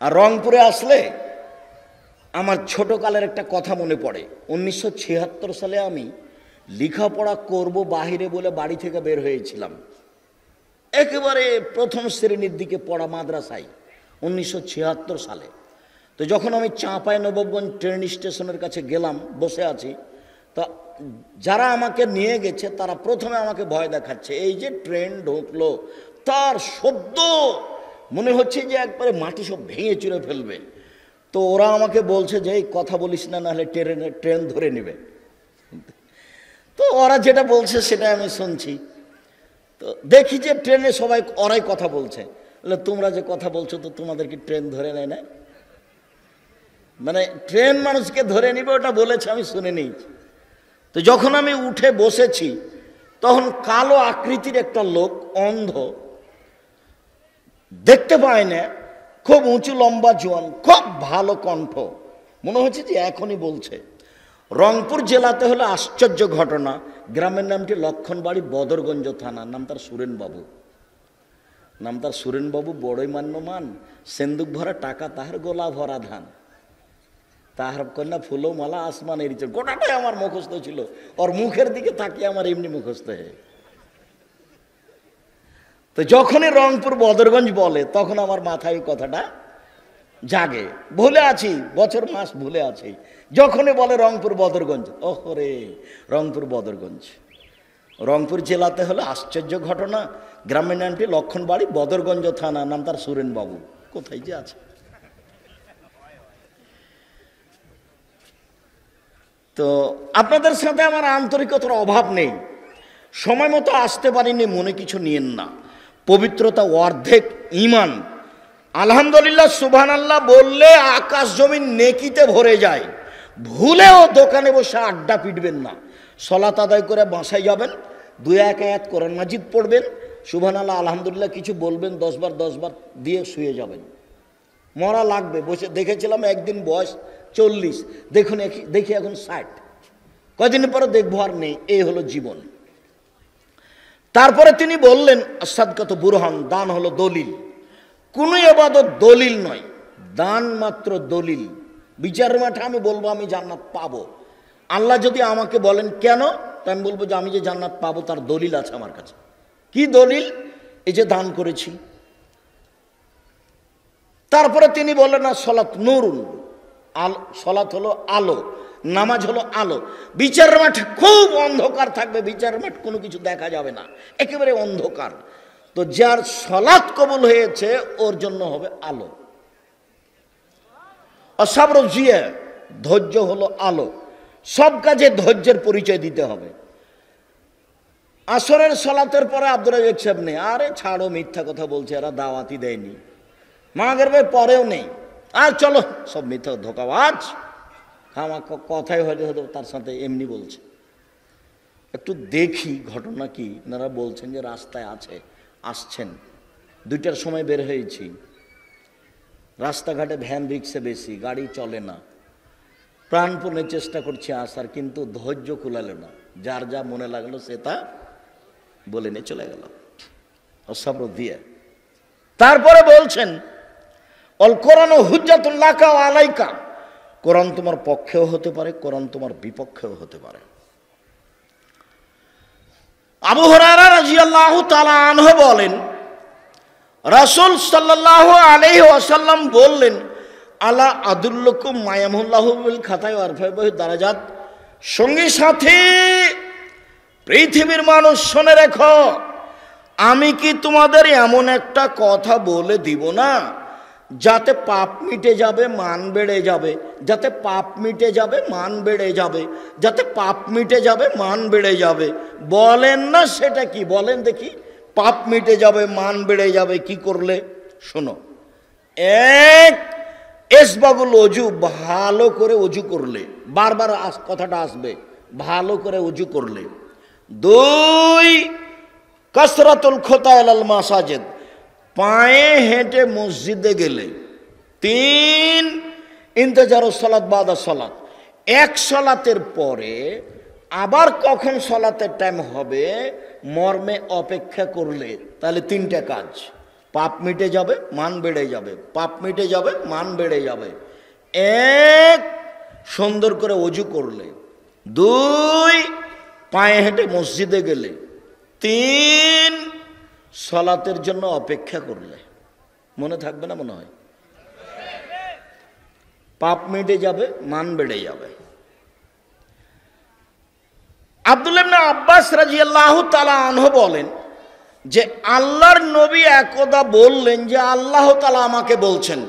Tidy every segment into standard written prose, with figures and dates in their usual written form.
আর রংপুরে আসলে আমার ছোটকালের একটা কথা মনে পড়ে। 1976 সালে আমি লেখাপড়া করব বাহিরে বলে বাড়ি থেকে বের হয়েছিলাম, একেবারে প্রথম শ্রেণীর দিকে পড়া মাদ্রাসায় 1976 সালে। তো যখন আমি চাঁপাইনবাবগঞ্জ ট্রেন স্টেশনের কাছে গেলাম, বসে আছি, তো যারা আমাকে নিয়ে গেছে তারা প্রথমে আমাকে ভয় দেখাচ্ছে। এই যে ট্রেন ঢুকলো, তার শব্দ মনে হচ্ছে যে একবারে মাটি সব ভেঙে চুরে ফেলবে। তো ওরা আমাকে বলছে যে এই কথা বলিস না, নাহলে ট্রেন ধরে নেবে। তো ওরা যেটা বলছে সেটা আমি শুনছি। তো দেখি যে ট্রেনে সবাই ওরাই কথা বলছে। তোমরা যে কথা বলছো, তো তোমাদের কি ট্রেন ধরে নেয় না? মানে ট্রেন মানুষকে ধরে নিবে ওটা বলেছে, আমি শুনে নিয়েছি। তো যখন আমি উঠে বসেছি, তখন কালো আকৃতির একটা লোক, অন্ধ, দেখতে পায় না, খুব উঁচু লম্বা জোয়ান, খুব ভালো কণ্ঠ, মনে হচ্ছে যে এখনই বলছে। রংপুর জেলাতে হলো আশ্চর্য ঘটনা, গ্রামের নামটি লক্ষণবাড়ি, বদরগঞ্জ থানা, নাম তার সুরেনবাবু। নাম তার সুরেনবাবু, বড়ই মান্যমান, সেন্দুক ভরা টাকা তাহার গোলা ভরা ধান, তাহার কন্যা ফুলো মালা আসমানের ইচ্ছে। গোটাটাই আমার মুখস্থ ছিল। ওর মুখের দিকে তাকিয়ে আমার এমনি মুখস্থ হয়ে। তো যখনই রংপুর বদরগঞ্জ বলে, তখন আমার মাথায় কথাটা জাগে। ভুলে আছি, বছর মাস ভুলে আছি। যখনই বলে রংপুর বদরগঞ্জ, ওহরে রংপুর বদরগঞ্জ। রংপুর জেলাতে হলো আশ্চর্য ঘটনা, গ্রামের নামটি লক্ষণবাড়ি, বদরগঞ্জ থানা, নাম তার সুরেনবাবু। কোথায় যে আছে। তো আপনাদের সাথে আমার আন্তরিকতার অভাব নেই, সময় মতো আসতে পারিনি, মনে কিছু নিয়েন না। পবিত্রতা অর্ধেক ঈমান। আলহামদুলিল্লাহ সুবহানাল্লাহ বললে আকাশ জমিন নেকিতে ভরে যায়। ভুলেও দোকানে বসে আড্ডা পিটবেন না। সলাত আদায় করে বাসায় যাবেন, 2-1 আয়াত কোরআন মাজিদ পড়বেন, সুবহানাল্লাহ আলহামদুলিল্লাহ কিছু বলবেন, 10 বার দিয়ে শুয়ে যাবেন। মরা লাগবে। বসে দেখেছিলাম একদিন বয়স 40, দেখি এখন 60, কদিন পরে দেখবো আর নেই। এই হলো জীবন। তারপরে তিনি বললেন আসাদকাত বুরহান, দান হলো দলিল। কোন ইবাদত দলিল নয়, দান মাত্র দলিল। বিচারের মাঠে আমি বলবো আমি জান্নাত পাবো। আল্লাহ যদি আমাকে বলেন কেন, তো আমি বলবো যে আমি যে জান্নাত পাবো তার দলিল আছে আমার কাছে। কি দলিল? এই যে দান করেছি। তারপরে তিনি বললেন না, সলাত নূরুন, সলাত হলো আলো, নামাজ হলো আলো। বিচারের মাঠে খুব অন্ধকার থাকবে, বিচারের মাঠ কোনো কিছু দেখা যাবে না, একেবারে অন্ধকার। তো যার সলাত কবুল হয়েছে ওর জন্য হবে আলো। অসাবর জিয়া, ধৈর্য হলো আলো। সব কাজে ধৈর্যের পরিচয় দিতে হবে। আসরের সলাতের পরে আব্দুর রাজ্জাক সাহেব নেই, আরে ছাড়ো, মিথ্যা কথা বলছে, এরা দাওয়াতি দেয়নি। মাগরিবের পরেও নেই, আর চলো সব মিথ্যা ধোঁকাবাজ। আমার কথাই হয়তো তার সাথে এমনি বলছে। একটু দেখি ঘটনা কি। ওনারা বলছেন যে রাস্তায় আসছেন, 2টার সময় বের হয়েছি। রাস্তাঘাটে ভ্যান রিক্সা বেশি, গাড়ি চলে না। প্রাণপণে চেষ্টা করছি আসার, কিন্তু ধৈর্য কুলালো না। যার যা মনে লাগলো সে তা বলে নিয়ে চলে গেল, অসাবর দিয়ে। তারপরে বলছেন অল কোরআন হুজ্জাতুল লাকা ওয়া আলাইকা, কোরআন তোমার পক্ষেও হতে পারে, কোরআন তোমার বিপক্ষেও হতে পারে। আবু হুরায়রা রাদিয়াল্লাহু তাআলা আনহু বলেন, রাসূল সাল্লাল্লাহু আলাইহি ওয়াসাল্লাম বললেন, আলা আদুল্লুকুম মায়ামুল্লাহু বিল খাতায় ওয়ারফাইহি দারাজাত, সঙ্গী সাথী পৃথিবীর মানুষ শুনে রেখো, আমি কি তোমাদের এমন একটা কথা বলে দিব না যাতে পাপ মিটে যাবে, মান বেড়ে যাবে, যাতে পাপ মিটে যাবে, মান বেড়ে যাবে, যাতে পাপ মিটে যাবে, মান বেড়ে যাবে। বলেন না সেটা কি? বলেন দেখি। পাপ মিটে যাবে, মান বেড়ে যাবে কি করলে? শোনো, এক, এসবাগুল অজু, ভালো করে অজু করলে, বারবার কথাটা আসবে, ভালো করে অজু করলে। 2, কাসরাতুল খুতা ইলাল মাসাজিদ, পায়ে হেঁটে মসজিদে গেলে। 3, ইন্তেজারুস সালাত বাদা সালাত, এক সালাতের পরে আবার কখন সালাতের টাইম হবে মর্মে অপেক্ষা করলে। তাহলে 3টা কাজ। পাপ মিটে যাবে, মান বেড়ে যাবে, পাপ মিটে যাবে, মান বেড়ে যাবে। এক, সুন্দর করে অজু করলে। দুই, পায়ে হেঁটে মসজিদে গেলে। তিন, সালাতের জন্য অপেক্ষা করলে। মনে থাকবে না মনে হয়? পাপ মিটে যাবে, মান বেড়ে যাবে। আব্দুল্লাহ ইবনে আব্বাস রাদিয়াল্লাহু তাআলা আনহু বলেন যে আল্লাহর নবী একদা বললেন যে আল্লাহ তাআলা আমাকে বলছেন,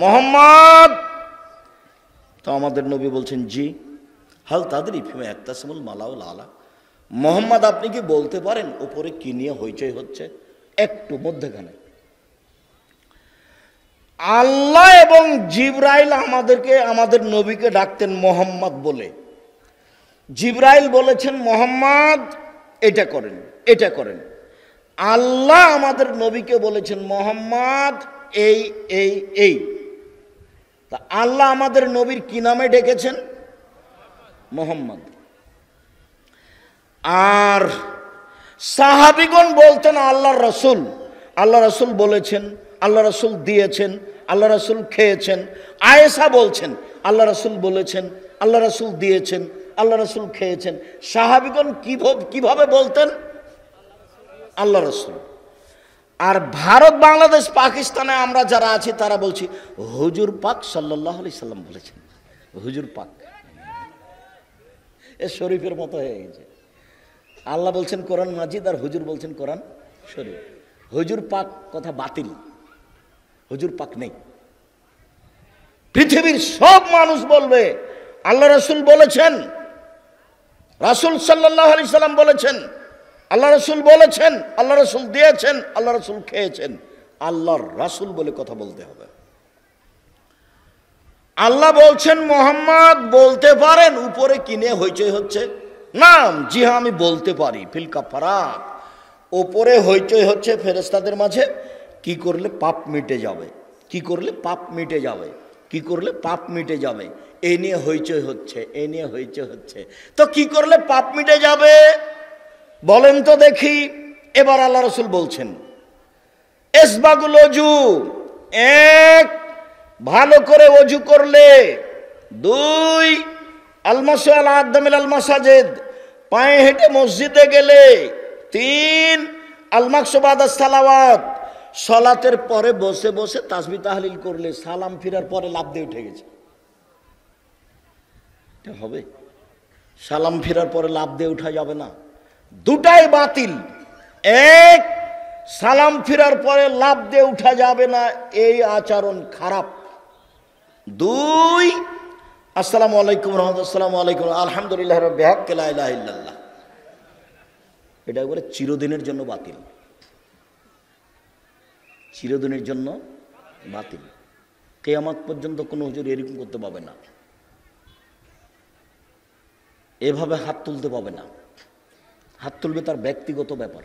মুহাম্মদ। তো আমাদের নবী বলছেন, জি। হাল তাদরি ফিমা ইয়াকতাসিমুল মালাউল আলা, মুহাম্মদ আপনি কি বলতে পারেন উপরে কি নিয়ে হইচই হচ্ছে? একটু মধ্যখানে আল্লাহ এবং জিবরাইল আমাদেরকে, আমাদের নবীকে ডাকতেন মুহাম্মদ বলে। জিবরাইল বলেছেন মুহাম্মদ এটা করেন, এটা করেন। আল্লাহ আমাদের নবীকে বলেছেন মুহাম্মদ এই এই এই। তা আল্লাহ আমাদের নবীর কি নামে ডেকেছেন? মুহাম্মদ। আর সাহাবীগণ বলতেন আল্লাহর রাসূল, আল্লাহ রাসূল বলেছেন, আল্লাহ রাসূল দিয়েছেন, আল্লাহ রাসূল খেয়েছেন। আয়েশা বলছেন আল্লাহ রাসূল বলেছেন, আল্লাহ রাসূল দিয়েছেন, আল্লাহ রাসূল খেয়েছেন। সাহাবীগণ কিভাবে বলতেন? আল্লাহ রাসূল। আর ভারত, বাংলাদেশ, পাকিস্তানে আমরা যারা আছি তারা বলছি হুজুর পাক সাল্লাল্লাহু আলাইহি সাল্লাম বলেছেন। হুজুর পাক এ শরীফের মতো হয়ে গেছে। আল্লাহ বলছেন কোরআন মাজিদ আর হুজুর বলছেন কোরআন শরীফ। হুজুর পাক কথা বাতিল, হুজুর পাক নেই। পৃথিবীর সব মানুষ বলবে আল্লাহ রাসূল বলেছেন, রাসূল সাল্লাল্লাহু আলাইহি সাল্লাম বলেছেন, আল্লাহ রাসূল বলেছেন, আল্লাহ রাসূল দিয়েছেন, আল্লাহ রাসূল খেয়েছেন। আল্লাহর রাসূল বলে কথা বলতে হবে। আল্লাহ বলছেন মুহাম্মদ বলতে পারেন উপরে কিনে হইচই হচ্ছে? না, জি হ্যাঁ আমি বলতে পারি। ফিল কাফারাত, উপরে হইচই হচ্ছে ফেরেশতাদের মাঝে। কি করলে পাপ মিটে যাবে, কি করলে পাপ মিটে যাবে, কি করলে পাপ মিটে যাবে, এই নিয়ে হইচই হচ্ছে, এই নিয়ে হইচই হচ্ছে। তো কি করলে পাপ মিটে যাবে বলেন তো দেখি। এবার আল্লাহ রাসূল বলছেন ইসবাগুল ওযু, এক, ভালো করে ওযু করলে। দুই, আলমাসু আল আদামিল আল মাসাজিদ, পায়ে হেঁটে মসজিদে গেলে। তিন, আলমাকসু বাদা সালাওয়াত, সালাতের পরে বসে বসে তাসবিহ তাহলিল করলে। সালাম ফিরার পরে লাফ দিয়ে উঠে গেছে, এটা হবে? সালাম ফিরার পরে লাফ দিয়ে উঠা যাবে না, দুটাই বাতিল। এক, সালাম ফিরার পরে লাফ দিয়ে উঠা যাবে না, এই আচরণ খারাপ। দুই, আসসালামু আলাইকুম রাহমাতুল্লাহ, আসসালামু আলাইকুম, আলহামদুলিল্লাহ রাব্বিল হাক্কি লা ইলাহা ইল্লাল্লাহ, এটা একবারে চিরদিনের জন্য বাতিল, চিরদিনের জন্য বাতিল। কিয়ামত পর্যন্ত কোনো হুজুর এরকম করতে পাবে না, এভাবে হাত তুলতে পাবে না। হাত তুলবে তার ব্যক্তিগত ব্যাপার।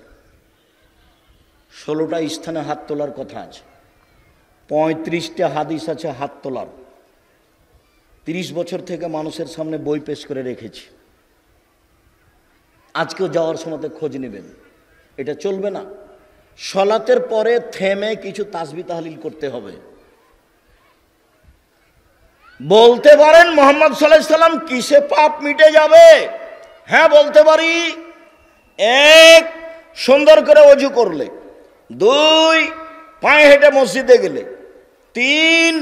16টা স্থানে হাত তোলার কথা আছে, 35টা হাদিস আছে হাত তোলার। 30 বছর থেকে মানুষের সামনে বই পেশ করে রেখেছি। আজকেও যাওয়ার সময় খোঁজ নেবেন, এটা চলবে না। সালাতের পরে থেমে কিছু তাসবিহ তাহলিল করতে হবে। বলতে পারেন মুহাম্মদ সাল্লাল্লাহু আলাইহি সাল্লাম কিসে পাপ মিটে যাবে? হ্যাঁ বলতে পারি। এক, সুন্দর করে ওযু করলে। দুই, পায়ে হেঁটে মসজিদে গেলে। তিন,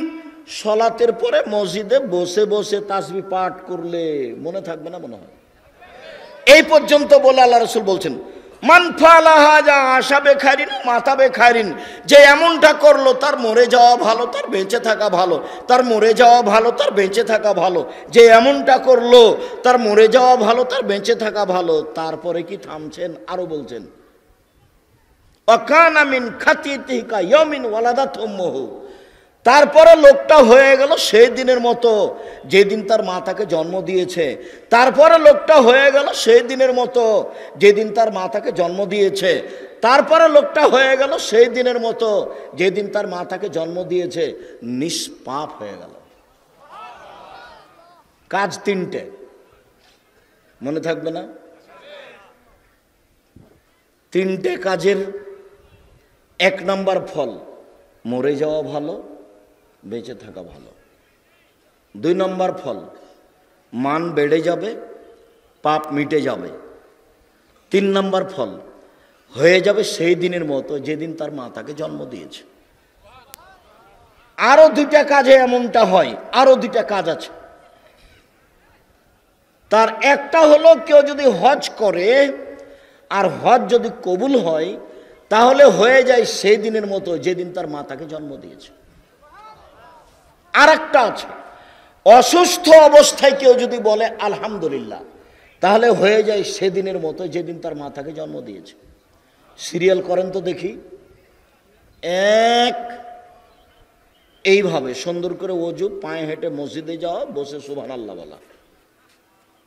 সালাতের পরে মসজিদে বসে বসে তাসবিহ পাঠ করলে। মনে থাকবে না মনে হয়? এই পর্যন্ত বলে আল্লাহ রাসূল বলছেন মান ফাআলা হাযা আশা বেখারিন মাতা বেখারিন, যে এমনটা করলো তার মরে যাওয়া ভালো, তার বেঁচে থাকা ভালো, তার মরে যাওয়া ভালো, তার বেঁচে থাকা ভালো। যে এমনটা করলো তার মরে যাওয়া ভালো, তার বেঁচে থাকা ভালো। তারপরে কি থামছেন? আরো বলছেন ওয়াকানা মিন খাতিয়াতিহি কায়াউমিন ওয়ালাদাত উম্মুহু, তারপরে লোকটা হয়ে গেল সেই দিনের মতো যেদিন তার মা তাকে জন্ম দিয়েছে। তারপরে লোকটা হয়ে গেল সেই দিনের মতো যেদিন তার মা তাকে জন্ম দিয়েছে। তারপরে লোকটা হয়ে গেল সেই দিনের মতো যেদিন তার মা তাকে জন্ম দিয়েছে। নিষ্পাপ হয়ে গেল। কাজ তিনটে, মনে থাকবে না? তিনটে কাজের এক নাম্বার ফল, মরে যাওয়া ভালো, বেঁচে থাকা ভালো। 2 নম্বর ফল, মান বেড়ে যাবে, পাপ মিটে যাবে। 3 নম্বর ফল, হয়ে যাবে সেই দিনের মতো যেদিন তার মা তাকে জন্ম দিয়েছে। আরো 2টা কাজে এমনটা হয়, আরো 2টা কাজ আছে। তার একটা হলো, কেউ যদি হজ করে আর হজ যদি কবুল হয়, তাহলে হয়ে যায় সেই দিনের মতো যেদিন তার মা তাকে জন্ম দিয়েছে। আর একটা আছে, অসুস্থ অবস্থায় কেউ যদি বলে আলহামদুলিল্লাহ, তাহলে হয়ে যায় সেদিনের মতো যেদিন তার মা তাকে জন্ম দিয়েছে। সিরিয়াল করেন তো দেখি। 1, এইভাবে সুন্দর করে ওযু, পায়ে হেঁটে মসজিদে যাওয়া, বসে সুবহানাল্লাহ বলা।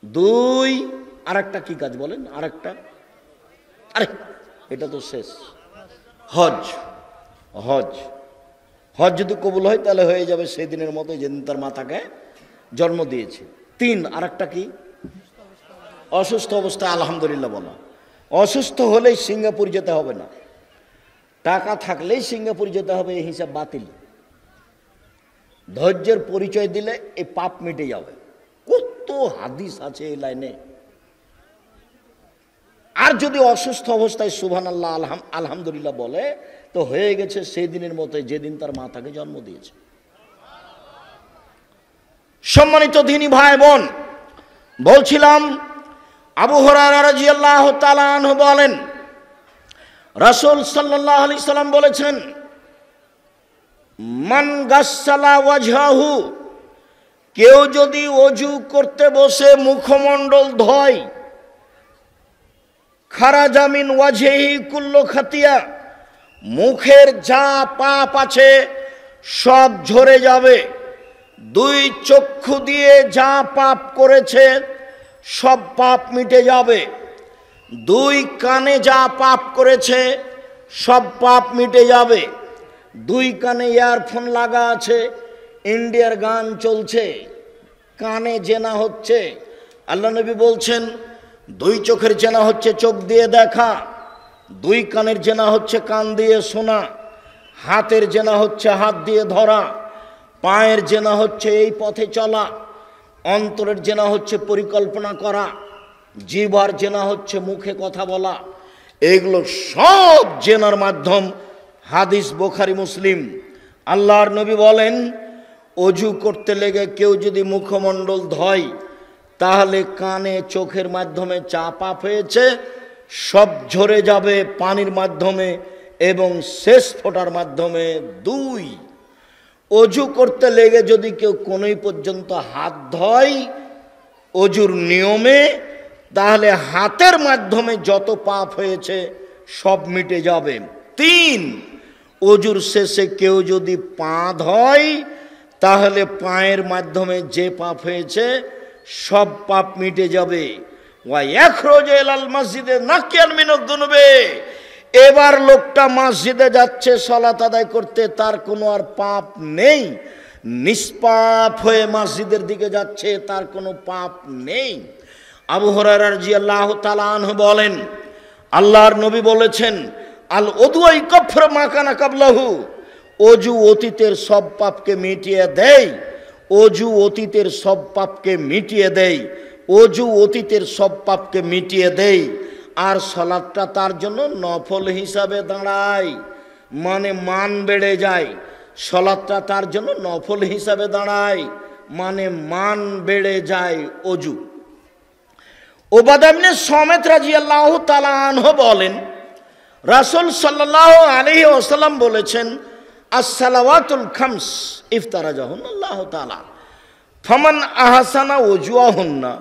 2, আরেকটা কি কাজ বলেন? আরেকটা, আরে এটা তো শেষ, হজ। হজ হজ যদি কবুল হয় তাহলে হয়ে যাবে সেই দিনের মতো যেদিন তার মা তাকে জন্ম দিয়েছে। 3, আরেকটা কি? অসুস্থ অবস্থায় আলহামদুলিল্লাহ বলা। অসুস্থ হলেই সিঙ্গাপুর যেতে হবে না, টাকা থাকলেই সিঙ্গাপুর যেতে হবে, এই হিসাব বাতিল। ধৈর্যের পরিচয় দিলে এই পাপ মিটে যাবে। কত হাদিস আছে এই লাইনে। আর যদি অসুস্থ অবস্থায় সুবহানাল্লাহ আলহামদুলিল্লাহ বলে, তো হয়ে গেছে সেই দিনের মতো যেদিন তার মা তাকে জন্ম দিয়েছে। সম্মানিত দ্বীনী ভাই বোন, বলছিলাম আবু হুরায়রা রাদিয়াল্লাহু তাআলা আনহু বলেন, রাসূল সাল্লাল্লাহু আলাইহি সাল্লাম বলেছেন, মান গাসসালা ওয়াজহাহু, কেউ যদি ওযু করতে বসে মুখমণ্ডল ধয়, খারাজা মিন ওয়াজহিহি কুল্লু খাতিয়া, মুখের যা পাপ আছে সব ঝরে যাবে। 2 চক্ষু দিয়ে যা পাপ করেছে সব পাপ মিটে যাবে। 2 কানে যা পাপ করেছে সব পাপ মিটে যাবে। 2 কানে ইয়ারফোন লাগা আছে, ইন্ডিয়ার গান চলছে, কানে জেনা হচ্ছে। আল্লাহ নবী বলছেন, 2 চোখের জেনা হচ্ছে চোখ দিয়ে দেখা, 2 কানের জেনা হচ্ছে কান দিয়ে শোনা, হাতের জেনা হচ্ছে হাত দিয়ে ধরা, পায়ের জেনা হচ্ছে এই পথে চলা, অন্তরের জেনা হচ্ছে পরিকল্পনা করা, জিহ্বার জেনা হচ্ছে মুখে কথা বলা। এগুলো সব জেনার মাধ্যম। হাদিস বুখারী মুসলিম। আল্লাহর নবী বলেন, ওযু করতে লেগে কেউ যদি মুখমণ্ডল ধয়, তাহলে কানে চোখের মাধ্যমে যা পাপ হয়েছে সব ঝরে যাবে পানির মাধ্যমে এবং শেষ ফোঁটার মাধ্যমে। 2, ওযু করতে লেগে যদি কেউ কোনই পর্যন্ত হাত ধয় ওযুর নিয়মে, তাহলে হাতের মাধ্যমে যত পাপ হয়েছে সব মিটে যাবে। 3, ওযুর শেষে কেউ যদি পা ধয়, তাহলে পায়ের মাধ্যমে যে পাপ হয়েছে সব পাপ মিটে যাবে। ওয়া ইয়াখরুজু ইলাল মসজিদে নাকিয়ান মিনাদ দুনুবে, এবার লোকটা মসজিদে যাচ্ছে সালাত আদায় করতে, তার কোনো আর পাপ নেই, নিষ্পাপ হয়ে মসজিদের দিকে যাচ্ছে, তার কোনো পাপ নেই। আবু হুরায়রা রাদিয়াল্লাহু তাআলা আনহু বলেন, আল্লাহর নবী বলেছেন, আল উযু ইয়াকফিরু মা কানা ক্বাবলাহু, ওযু অতীতের সব পাপকে মিটিয়ে দেয়। ওযু অতীতের সব পাপকে মিটিয়ে দেয়। ওযু অতীতের সব পাপকে মিটিয়ে দেয়। আর সালাতটা তার জন্য নফল হিসাবে দাঁড়ায়, মানে মান বেড়ে যায়। সালাতটা তার জন্য নফল হিসাবে দাঁড়ায়, মানে মান বেড়ে যায় ওযু। উবাদা ইবনে সামিত রাদিয়াল্লাহু তাআলা আনহু বলেন, রাসূল সাল্লাল্লাহু আলাইহি ওয়াসাল্লাম বলেছেন, as-salawatul khams ইফতারাজাহুল্লাহু তাআলা ফামান আহসানা ওযুহুন্না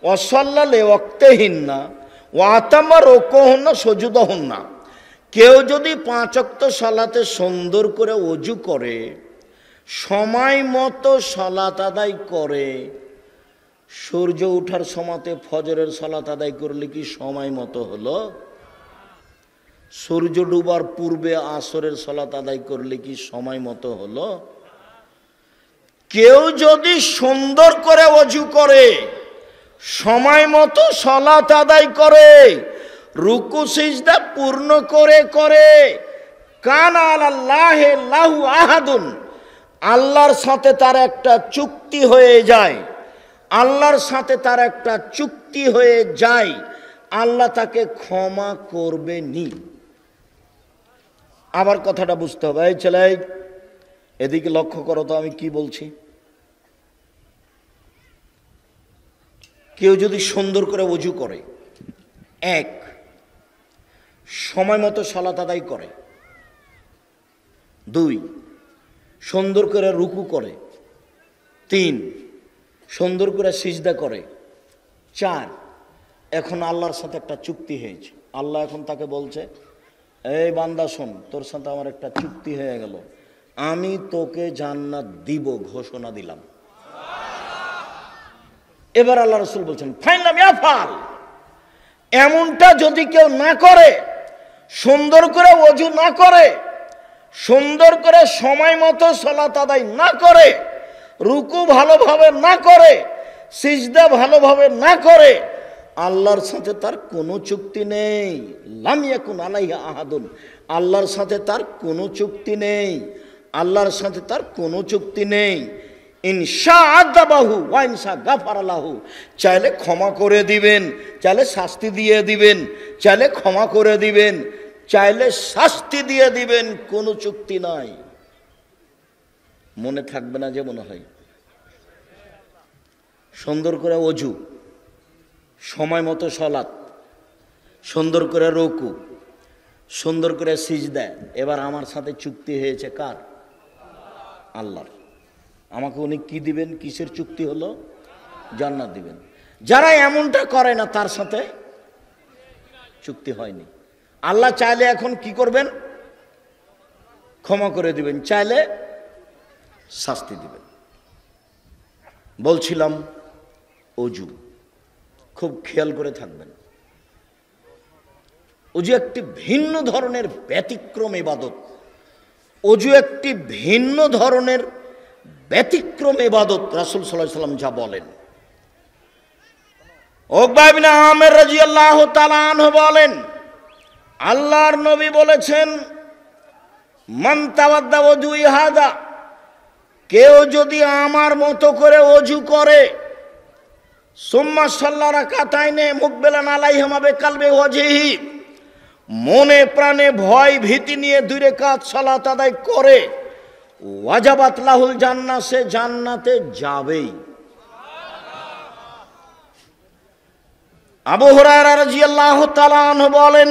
ওয়া সাল্লা লিওয়াক্তিহিন্না ওয়া আতামা রুকুহুন্না সুজুদাহুন্না, কেউ যদি 5 ওয়াক্ত সালাতে সুন্দর করে ওযু করে, সময় মতো সালাত আদায় করে, সূর্য ওঠার সময়তে ফজরের সালাত আদায় করলে কি সময় মতো হলো? সূর্য ডুবার পূর্বে আসরের সালাত আদায় করলে কি সময় মতো হলো? কেউ যদি সুন্দর করে ওযু করে, সময় মতো সালাত আদায় করে, রুকু সিজদা পূর্ণ করে কানা আলাল্লাহি লাহু আহাদুন, আল্লাহর সাথে তার একটা চুক্তি হয়ে যায়, আল্লাহর সাথে তার একটা চুক্তি হয়ে যায়, আল্লাহ তাকে ক্ষমা করবেনি। আবার কথাটা বুঝতে হবে। এই ছেলে, এদিকে লক্ষ্য করো তো আমি কি বলছি। কেউ যদি সুন্দর করে ওযু করে, এক, সময় মতো সালাত আদায় করে, দুই, সুন্দর করে রুকু করে, তিন, সুন্দর করে সিজদা করে, চার, এখন আল্লাহর সাথে একটা চুক্তি হয়েছে। আল্লাহ এখন তাকে বলছে, এই বান্দা শোন, তোর সাথে আমার একটা চুক্তি হয়ে গেল, আমি তোকে জান্নাত দিব, ঘোষণা দিলাম। এবার আল্লাহ রাসূল বলছেন, ফাইনাল ইয়াফাল, এমনটা যদি কেউ না করে, সুন্দর করে ওযু না করে, সুন্দর করে সময় মতো সালাত আদায় না করে, রুকু ভালোভাবে না করে, সিজদা ভালোভাবে না করে, আল্লাহর সাথে তার কোনো চুক্তি নেই। লাম ইয়াকুন আলাইহা আহাদুন, আল্লাহর সাথে তার কোনো চুক্তি নেই, আল্লাহর সাথে তার কোনো চুক্তি নেই। ইনশা আযাবাহু ওয়া ইনশা গাফারা লাহু, চাইলে ক্ষমা করে দিবেন, চাইলে শাস্তি দিয়ে দিবেন, চাইলে ক্ষমা করে দিবেন, চাইলে শাস্তি দিয়ে দিবেন, কোনো চুক্তি নাই। মনে থাকবে না যে মনে হয়। সুন্দর করে ওযু, সময় মতো সালাত, সুন্দর করে রুকু, সুন্দর করে সিজদা। এবার আমার সাথে চুক্তি হয়েছে কার? আল্লাহর। আমাকে উনি কি দিবেন? কিসের চুক্তি হলো? জান্নাত দিবেন। যারা এমনটা করে না তার সাথে চুক্তি হয়নি। আল্লাহ চাইলে এখন কি করবেন? ক্ষমা করে দিবেন, চাইলে শাস্তি দিবেন। বলছিলাম ওযু, খুব খেয়াল করে থাকবেন। ওযু একটি ভিন্ন ধরনের ব্যতিক্রম ইবাদত। ওযু একটি ভিন্ন ধরনের ব্যতিক্রম ইবাদত। রাসূল সাল্লাল্লাহু আলাইহি ওয়াসাল্লাম যা বলেন। উকবা ইবনে আমির রাদিয়াল্লাহু তাআলা আনহু বলেন, আল্লাহর নবী বলেছেন, মান তাওয়াদ্দা ওযুই হাদা, কেউ যদি আমার মতো করে ওযু করে, সুম্মা সাল্লা রাকাতাইনে মুকবিলান আলাইহিমা বিকালবি ওয়াজহিহি, মনে প্রাণে ভয় ভীতি নিয়ে 2 রাকাত সালাত আদায় করে, ওয়াজাবাত লাহুল জান্নাহ, সে জান্নাতে যাবেই। আবু হুরায়রা রাদিয়াল্লাহু তাআলা আনহু বলেন,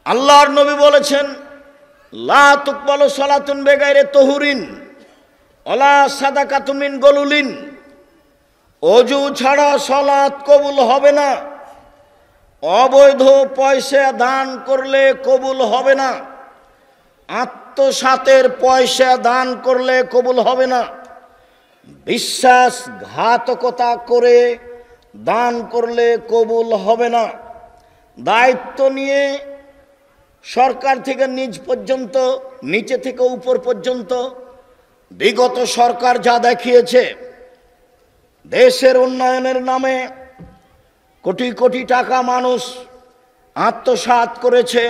আল্লাহর নবী বলেছেন, লা তুকবালু সালাতুন বিগাইরি তুহুরিন ওয়ালা সাদাকাতুন মিন গুলুলিন, ওযু ছাড়া সালাত কবুল হবে না, অবৈধ পয়সা দান করলে কবুল হবে না, আত্মসাতের পয়সা দান করলে কবুল হবে না, বিশ্বাসঘাতকতা করে দান করলে কবুল হবে না, দায়িত্ব নিয়ে সরকার থেকে নিচ পর্যন্ত, নিচে থেকে উপর পর্যন্ত বিগত সরকার যা দেখিয়েছে, দেশের উন্নয়নের নামে কোটি কোটি টাকা মানুষ আত্মসাৎ করেছে,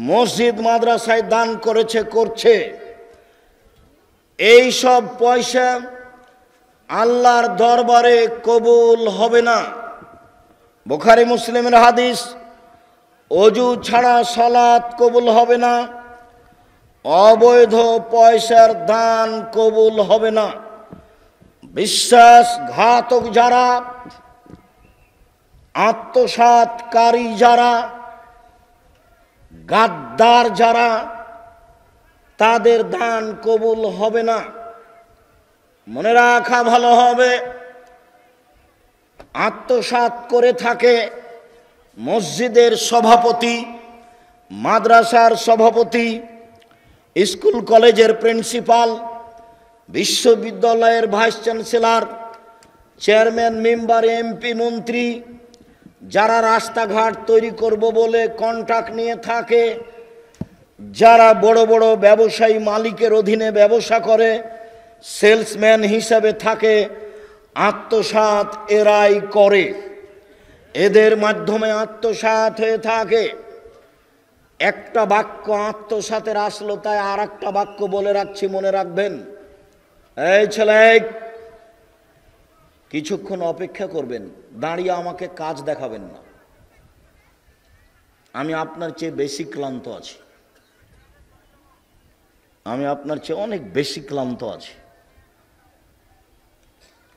মসজিদ মাদ্রাসায় দান করেছে, করছে। এই সব পয়সা আল্লাহর দরবারে কবুল হবে না। বুখারী মুসলিমের হাদিস, ওযু ছাড়া সালাত কবুল হবে না, অবৈধ পয়সার দান কবুল হবে না। বিশ্বাসঘাতক যারা, আত্মসাৎকারী যারা, গাদ্দার যারা, তাদের দান কবুল হবে না। মনে রাখা ভালো হবে, আত্মসাৎ করে থাকে মসজিদের সভাপতি, মাদ্রাসার সভাপতি, স্কুল কলেজের প্রিন্সিপাল, বিশ্ববিদ্যালয়ের vice chancellor, chairman, member, MP, মন্ত্রী, যারা রাস্তাঘাট তৈরি করব বলে কন্ট্রাক্ট নিয়ে থাকে, যারা বড় বড় ব্যবসায়ী মালিকের অধীনে ব্যবসা করে, সেলসম্যান হিসাবে থাকে, আত্মসাৎ এরাই করে। এদের মাধ্যমে আত্মসাৎ হয়ে থাকে। একটা বাক্য আত্মসাতের আসলো, তাই আর একটা বাক্য বলে রাখছি, মনে রাখবেন। এই ছেলে, কিছুক্ষণ অপেক্ষা করবেন, দাঁড়িয়ে আমাকে কাজ দেখাবেন না। আমি আপনার চেয়ে বেশি ক্লান্ত আছি, আমি আপনার চেয়ে অনেক বেশি ক্লান্ত আছি।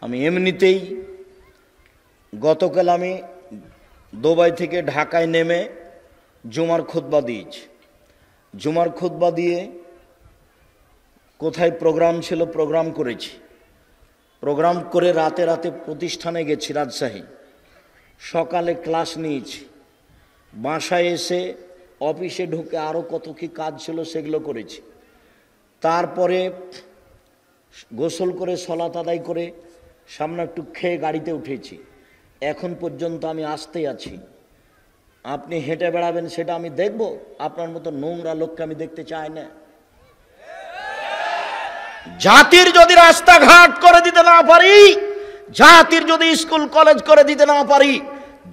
আমি এমনিতেই গতকাল আমি দুবাই থেকে ঢাকায় নেমে জুমার খুতবা দিয়েছি। জুমার খুতবা দিয়ে কোথায় প্রোগ্রাম ছিল, প্রোগ্রাম করেছি। প্রোগ্রাম করে রাতে রাতে প্রতিষ্ঠানে গেছি রাজশাহী। সকালে ক্লাস নিয়েছি, বাসায় এসে অফিসে ঢুকে আরও কত কি কাজ ছিল সেগুলো করেছি। তারপরে গোসল করে সলাত আদায় করে সামনে একটু খেয়ে গাড়িতে উঠেছি। এখন পর্যন্ত আমি আসতেই আছি। আপনি হেঁটে বেড়াবেন সেটা আমি দেখব? আপনার মতো নোংরা লোককে আমি দেখতে চাই না। জাতির যদি রাস্তাঘাট করে দিতে না পারি, জাতির যদি স্কুল কলেজ করে দিতে না পারি,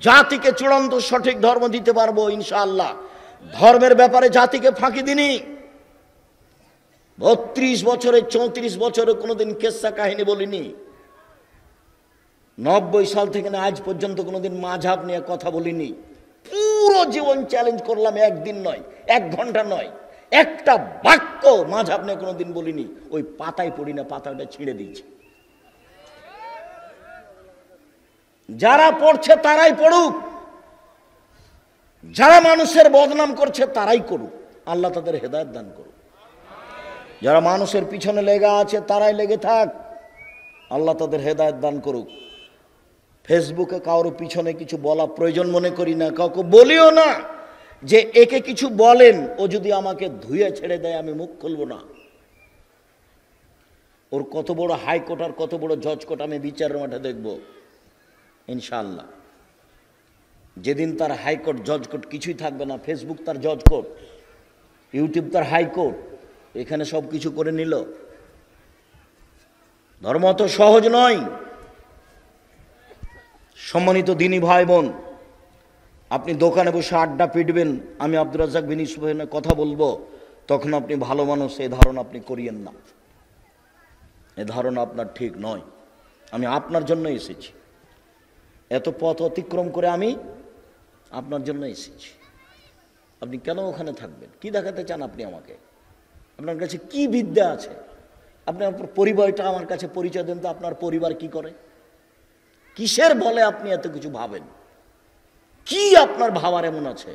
জাতিকে চূড়ান্ত সঠিক ধর্ম দিতে পারবো ইনশাআল্লাহ। ধর্মের ব্যাপারে জাতিকে ফাঁকি দিনি। 32 বছরে 34 বছরে কোনোদিন কেসা কাহিনী বলিনি। 90 সাল থেকে না আজ পর্যন্ত কোনোদিন মাঝহাব নিয়ে কথা বলিনি। পুরো জীবন চ্যালেঞ্জ করলাম, একদিন নয়, 1 ঘন্টা নয়, একটা বাক্য মাঝহাব নিয়ে কোনোদিন বলিনি। ওই পাতায় পড়ি না, পাতাটা ছিঁড়ে দিয়েছি। যারা পড়ছে তারাই পড়ুক, যারা মানুষের বদনাম করছে তারাই করুক, আল্লাহ তাদের হেদায়েত দান করুক। যারা মানুষের পিছনে লেগে আছে তারাই লেগে থাক, আল্লাহ তাদের হেদায়েত দান করুক। ফেসবুকে কারোর পিছনে কিছু বলা প্রয়োজন মনে করি না, কাউকে বলিও না যে একে কিছু বলেন, ও যদি আমাকে ধুয়ে ছেড়ে দেয় আমি মুখ খুলব না। ওর কত বড় হাইকোর্ট আর কত বড় জজ কোর্ট আমি বিচারের মাঠে দেখব ইনশাআল্লাহ। যেদিন তার হাইকোর্ট জজ কোর্ট কিছুই থাকবে না, ফেসবুক তার জজ কোর্ট, ইউটিউব তার হাইকোর্ট, এখানে সব কিছু করে নিল। ধর্ম তো সহজ নয়। সম্মানিত দিনী ভাই বোন, আপনি দোকানে বসে আড্ডা পিটবেন, আমি আব্দুর রাজ্জাক বিন ইউসুফের কথা বলবো, তখন আপনি ভালো মানুষ, এই ধারণা আপনি করিয়েন না। এ ধারণা আপনার ঠিক নয়। আমি আপনার জন্য এসেছি, এত পথ অতিক্রম করে আমি আপনার জন্য এসেছি। আপনি কেন ওখানে থাকবেন? কি দেখাতে চান আপনি আমাকে? আপনার কাছে কি বিদ্যা আছে? আপনি আপনার পরিবারটা আমার কাছে পরিচয় দেন তো। আপনার পরিবার কি করে, কিসের বলে আপনি এত কিছু ভাবেন? কি আপনার ভাবার এমন আছে?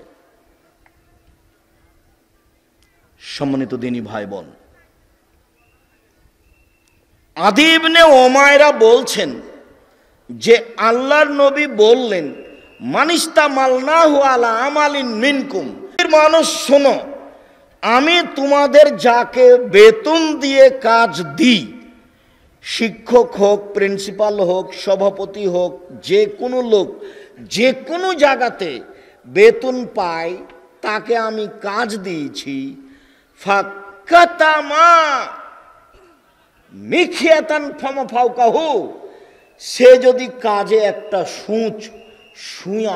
সম্মানিত দিনী ভাই বোন, আদি ইবনে উমায়রা বলছেন যে আল্লাহর নবী বললেন, মানিস্তামালনাহু আলা আমালিন মিনকুম, মানুষ শোনো, আমি তোমাদের যাকে বেতন দিয়ে কাজ দিই, শিক্ষক হোক, প্রিন্সিপাল হোক, সভাপতি হোক, যে কোনো লোক যে কোনো জায়গাতে বেতন পায়, তাকে আমি কাজ দিয়েছি, ফাকাতামা মিখিয়াতান ফামা ফাওকাহু, সে যদি কাজে একটা সুঁচ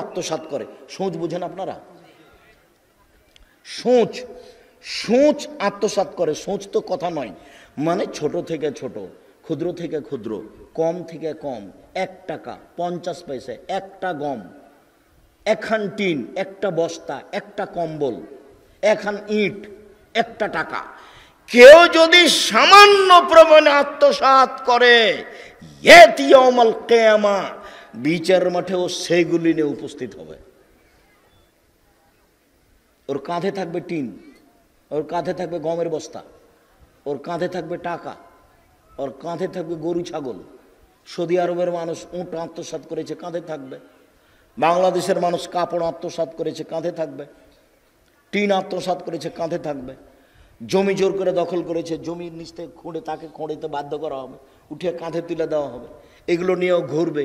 আত্মসাৎ করে। সুঁচ বুঝেন আপনারা? সুঁচ আত্মসাৎ করে। সুঁচ তো কথা নয়, মানে ছোট থেকে ছোট, ক্ষুদ্র থেকে ক্ষুদ্র, কম থেকে কম, 1 টাকা 50 পয়সা, একটা গম, একখান টিন, একটা বস্তা, একটা কম্বল, একখান ইট, 1 টাকা। কেউ যদি সামান্য প্রমাণে আত্মসাৎ করে, ইয়াউমাল কিয়ামা, বিচার মাঠেও সেগুলি নিয়ে উপস্থিত হবে। ওর কাঁধে থাকবে টিন, ওর কাঁধে থাকবে গমের বস্তা, ওর কাঁধে থাকবে টাকা, ওর কাঁধে থাকবে গরু ছাগল। সৌদি আরবের মানুষ উট আত্মসাৎ করেছে, কাঁধে থাকবে। বাংলাদেশের মানুষ কাপড় আত্মসাৎ করেছে, কাঁধে থাকবে। টিন আত্মসাৎ করেছে, কাঁধে থাকবে। জমি জোর করে দখল করেছে, জমির নিচ থেকে খুঁড়ে তাকে খোঁড়েতে বাধ্য করা হবে, উঠে কাঁধে তুলে দেওয়া হবে। এগুলো নিয়েও ঘুরবে।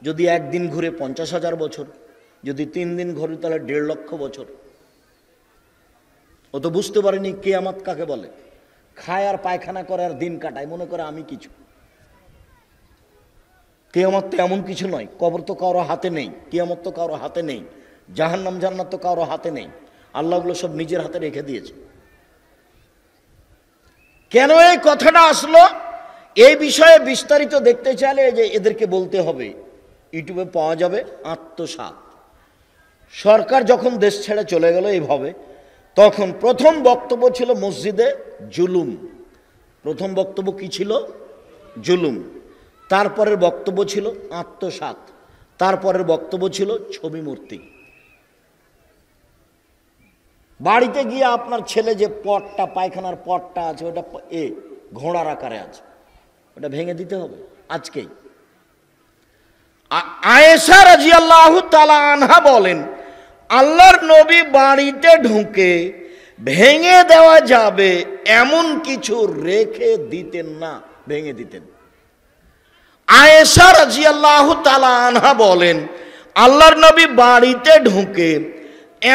যদি একদিন ঘুরে 50,000 বছর, যদি 3 দিন ঘুরে তাহলে 1.5 লক্ষ বছর। ও তো বুঝতে পারেনি কিয়ামত কাকে বলে। খায় আর পায়খানা করে আর দিন কাটায়, মনে করে আমি কিছু। কিয়ামত তো এমন কিছু নয়। কবর তো কারো হাতে নেই, কিয়ামত তো কারো হাতে নেই, জাহান্নাম জান্নাত তো কারো হাতে নেই। আল্লাহগুলো সব নিজের হাতে রেখে দিয়েছে। কেন এই কথাটা আসলো, এই বিষয়ে বিস্তারিত দেখতে চাইলে যে এদেরকে বলতে হবে, ইউটিউবে পাওয়া যাবে আত্মসাৎ। সরকার যখন দেশ ছেড়ে চলে গেল এইভাবে, তখন প্রথম বক্তব্য ছিল মসজিদে জুলুম। প্রথম বক্তব্য কি ছিল? জুলুম। তারপরের বক্তব্য ছিল আত্মসাৎ। তারপরের বক্তব্য ছিল ছবি মূর্তি। বাড়িতে গিয়ে আপনার ছেলে যে পটটা, পায়খানার পটটা আছে, ওটা ঘোড়ার আকারে আছে, ওটা ভেঙে দিতে হবে আজকেই। আয়েশা রাদিয়াল্লাহু তাআলা আনহা বলেন, আল্লাহর নবী বাড়িতে ঢুকে ভেঙে দেওয়া যাবে এমন কিছু রেখে দিতেন না, ভেঙে দিতেন। আয়েশা রাদিয়াল্লাহু তাআলা আনহা বলেন, আল্লাহর নবী বাড়িতে ঢুকে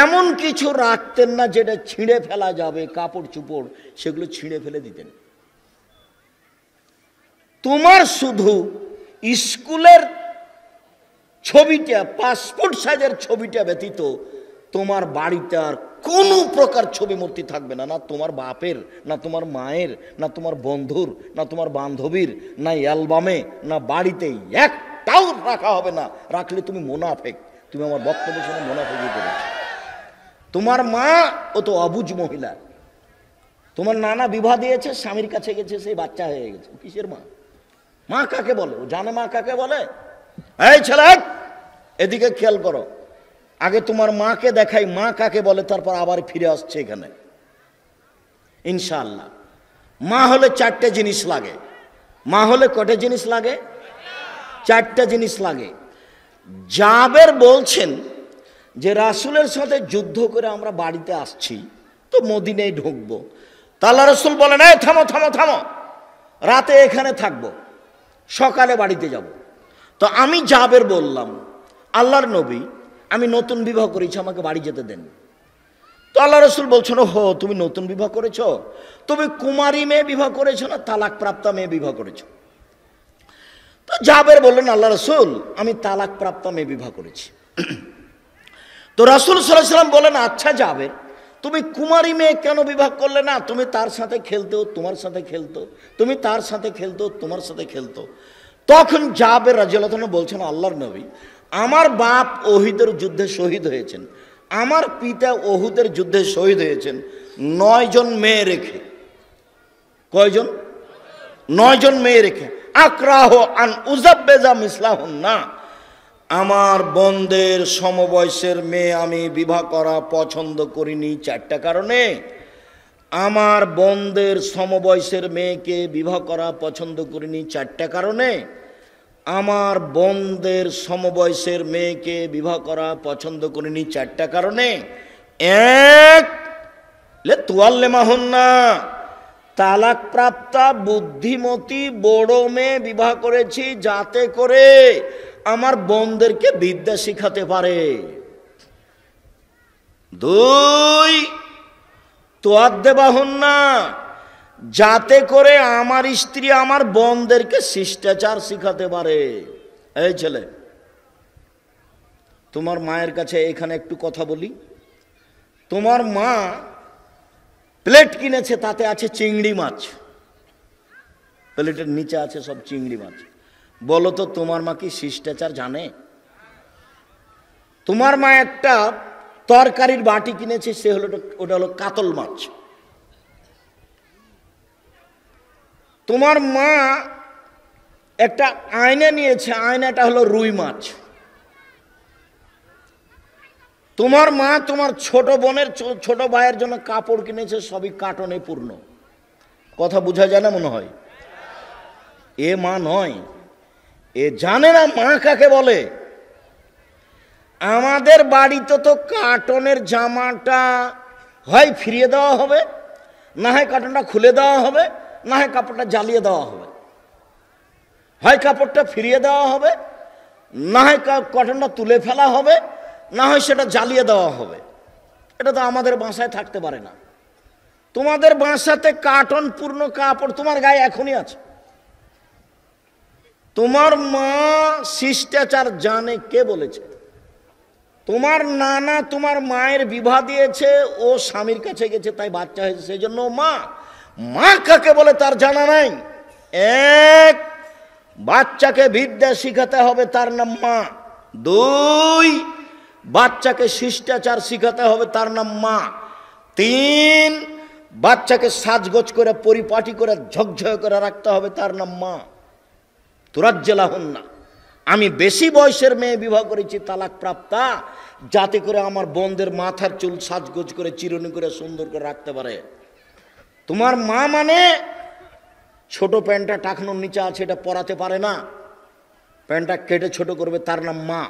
এমন কিছু রাখতেন না যেটা ছিঁড়ে ফেলা যাবে, কাপড় চুপড় সেগুলো ছিঁড়ে ফেলে দিতেন। তোমার শুধু স্কুলের ছবিটা, পাসপোর্ট সাইজের ছবিটা ব্যতীত তোমার বাড়িতে আর কোনো প্রকার ছবি মূর্তি থাকবে না, না তোমার বাপের, না তোমার মায়ের, না তোমার বন্ধুর, না তোমার বান্ধবীর, না অ্যালবামে, না বাড়িতেই একটাও রাখা হবে না। রাখলে তুমি মুনাফেক, তুমি আমার বক্তব্য শুনে মুনাফেকি করেছো। তোমার মা ও তো অবুঝ মহিলা, তোমার নানা বিবাহ দিয়েছে, স্বামীর কাছে গেছে, সেই বাচ্চা হয়ে গেছে। কিসের মা? মা কাকে বলে? ও জানে মা কাকে বলে? এই ছেলে, এদিকে খেয়াল করো, আগে তোমার মাকে দেখাই মা কাকে বলে, তারপর আবার ফিরে আসছে এখানে ইনশাআল্লাহ। মা হলে চারটে জিনিস লাগে। মা হলে কটা জিনিস লাগে? চারটা জিনিস লাগে। জাবের বলছেন যে রাসূলের সাথে যুদ্ধ করে আমরা বাড়িতে আসছি, তো মদিনায় ঢুকবো। তা আল্লাহ রাসূল বলেন, এই থামো থামো থামো, রাতে এখানে থাকবো, সকালে বাড়িতে যাব। তো আমি জাবের বললাম, আল্লাহর নবী, আমি নতুন বিবাহ করেছি, আমাকে বাড়ি যেতে দেন। তো আল্লাহ রাসূল বলছেন, হো তুমি নতুন বিবাহ করেছো? তুমি কুমারী মেয়ে বিবাহ করেছো না তালাক প্রাপ্তা মেয়ে বিবাহ করেছো? তো জাবের বললেন, আল্লাহ রাসূল, আমি তালাক প্রাপ্তা মেয়ে বিবাহ করেছি। তো রাসূল সাল্লাল্লাহু আলাইহি ওয়াসাল্লাম বলেন, আচ্ছা জাবের, তুমি কুমারী মেয়ে কেন বিবাহ করলে না? তুমি তার সাথে খেলতো, তোমার সাথে খেলতো, তুমি তার সাথে খেলতো, তোমার সাথে খেলতো। তখন জাবের রাদিয়াল্লাহু আনহু বলছেন, আল্লাহর নবী, আমার বাপ ওহিদের যুদ্ধে শহীদ হয়েছেন, আমার পিতা ওহুদের যুদ্ধে শহীদ হয়েছেন 9 জন মেয়ে রেখে। কয়জন? 9 জন মেয়ে রেখে। আকরাহ আন উজাব্বেজা মিসলাহুন না, আমার বোনদের সমবয়সের মেয়ে আমি বিবাহ করা পছন্দ করিনি 4টা কারণে। আমার বোনদের সমবয়সের মেয়েকে বিবাহ করা পছন্দ করিনি 4টা কারণে। আমার বোনদের সমবয়সের মেয়েকে বিবাহ করা পছন্দ করিনি 4টা কারণে। এক, লে তুয়াল্লেমাহুন না, তালাক প্রাপ্তা বুদ্ধিমতী বড় মেয়ে বিবাহ করেছি যাতে করে আমার বোনদেরকে বিদ্যা শিখাতে পারে। 2, তোয়াদ্দেবাহুন না, যাতে করে আমার স্ত্রী আমার বোনদেরকে শিষ্টাচার শিখাতে পারে। এই ছেলে, তোমার মায়ের কাছে এখানে একটু কথা বলি। তোমার মা প্লেট কিনেছে, তাতে আছে চিংড়ি মাছ, প্লেটের নিচে আছে সব চিংড়ি মাছ। বলো তো তোমার মা কি শিষ্টাচার জানে? তোমার মা একটা তরকারির বাটি কিনেছে, সে হলো, ওটা হলো কাতল মাছ। তোমার মা একটা আয়না নিয়েছে, আয়নাটা হলো রুই মাছ। তোমার মা তোমার ছোট বোনের, ছোট ভাইয়ের জন্য কাপড় কিনেছে, সবই কার্টনে পূর্ণ। কথা বোঝা যায় না মনে হয়? এ মা নয়, এ জানে না মা কাকে বলে। আমাদের বাড়িতে তো কার্টনের জামাটা হয় ফিরিয়ে দেওয়া হবে, না হয় কার্টনটা খুলে দেওয়া হবে, না হয় কাপড়টা জ্বালিয়ে দেওয়া হবে। হয় কাপড়টা ফিরিয়ে দেওয়া হবে, না হয় কটনটা তুলে ফেলা হবে, না হয় সেটা জ্বালিয়ে দেওয়া হবে। এটা তো আমাদের বাসায় থাকতে পারে না। তোমাদের বাসাতে কার্টন পূর্ণ কাপড় তোমার গায়ে এখনই আছে। তোমার মা শিষ্টাচার জানে, কে বলেছে? তোমার নানা তোমার মায়ের বিবাহ দিয়েছে, ও স্বামীর কাছে গেছে তাই বাচ্চা হয়েছে, সেই জন্য মা। মা কাকে বলে তার জানা নাই। এক, বাচ্চাকে বিদ্যা শিখাতে হবে, তার নাম মা। দুই, বাচ্চাকে শিষ্টাচার শিখাতে হবে, তার নাম মা। তিন, বাচ্চাকে সাজগোজ করে পরিপাটি করে ঝকঝক করে রাখতে হবে, তার নাম মা। তুরাজ্জেলাহুন্না, আমি বেশি বয়সের মেয়ে বিবাহ করেছি তালাক প্রাপ্তা, যাতে করে আমার বোনদের মাথার চুল সাজগোজ করে চিরুনি করে সুন্দর করে রাখতে পারে। তোমার মা মানে ছোট প্যান্টটা টাকনোর নিচে আছে, এটা পরাতে পারে না, প্যান্টটা কেটে ছোট করবে, তার নাম মা।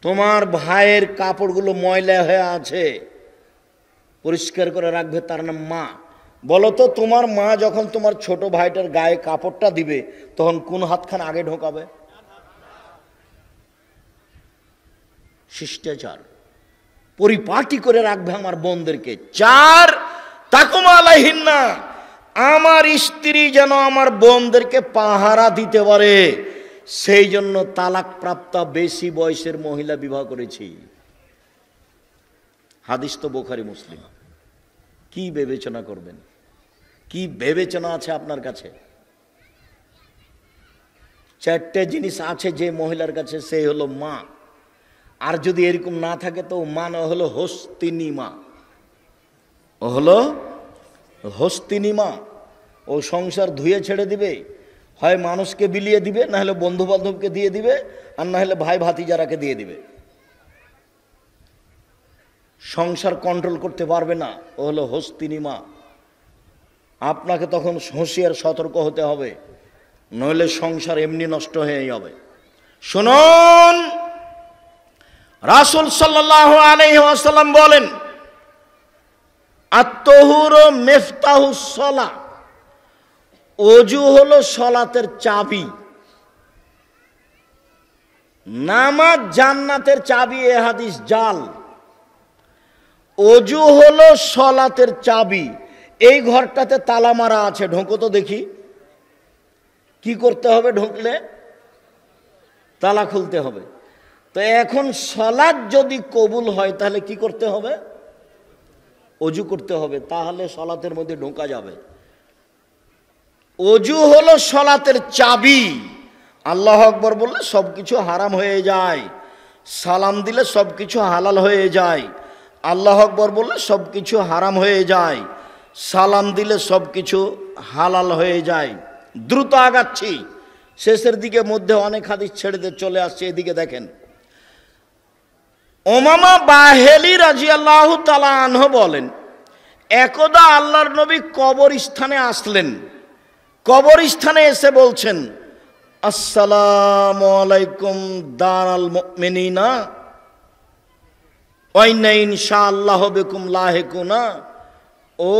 তোমার ভাইয়ের কাপড়গুলো ময়লা হয়ে আছে, পরিষ্কার করে রাখবে, তার নাম মা। বলো তো, তোমার মা যখন তোমার ছোট ভাইটার গায়ে কাপড়টা দিবে তখন কোন হাতখান আগে ঢোকাবে? শিষ্টাচার পরিপাটি করে রাখবে আমার বোনদেরকে। চার, তাকুমা আলাইহিন্না, আমার স্ত্রী যেন আমার বোনদেরকে পাহারা দিতে পারে, সেই জন্য তালাক প্রাপ্তা বেশি বয়সের মহিলা বিবাহ করেছি। হাদিস তো বুখারী মুসলিম। কি বিবেচনা করবেন? কি বিবেচনা আছে আপনার কাছে? চারটে জিনিস আছে যে মহিলার কাছে, সেই হলো মা। আর যদি এরকম না থাকে তো মা না হলো হস্তিনী মা। ও হলো হস্তিনী মা। ও সংসার ধুয়ে ছেড়ে দিবে, হয় মানুষকে বিলিয়ে দিবে, না হলে বন্ধু বান্ধবকে দিয়ে দিবে, আর না হলে ভাই ভাতিজারাকে দিয়ে দিবে। সংসার কন্ট্রোল করতে পারবে না, ও হলো হস্তিনী মা। আপনাকে তখন হুঁশিয়ার সতর্ক হতে হবে, নইলে সংসার এমনি নষ্ট হয়ে যাবে। শুনুন, রাসূল সাল্লাল্লাহু আলাইহি ওয়াসাল্লাম বলেন, আত-তাহুরু মিফতাহুস সালাহ, ওযু হলো সালাতের চাবি। নামাজ জান্নাতের চাবি, এ হাদিস জাল। ওযু হলো সালাতের চাবি। এই ঘরটাতে তালা মারা আছে, ঢোকো তো দেখি। কি করতে হবে? ঢুকলে তালা খুলতে হবে। তো এখন সালাত যদি কবুল হয় তাহলে কি করতে হবে? ওযু করতে হবে, তাহলে সালাতের মধ্যে ঢোকা যাবে। ওযু হলো সালাতের চাবি। আল্লাহু আকবার বললে সবকিছু হারাম হয়ে যায়, সালাম দিলে সবকিছু হালাল হয়ে যায়। আল্লাহু আকবার বললে সবকিছু হারাম হয়ে যায়, সালাম দিলে সবকিছু হালাল হয়ে যায়। দ্রুত আগাচ্ছি, শেষের দিকে মধ্যে অনেক হাদিস ছেড়ে দিয়ে চলে আসছে। এদিকে দেখেন, উমামা বাহেলি রাদিয়াল্লাহু তাআলা আনহু বলেন, একদা আল্লাহর নবী কবরস্থানে আসলেন। কবরস্থানে এসে বলছেন, আসসালামু আলাইকুম দারাল মুমিনিনা ওয়া ইন্না ইনশাআল্লাহু বিকুম লাহিকুনা। ও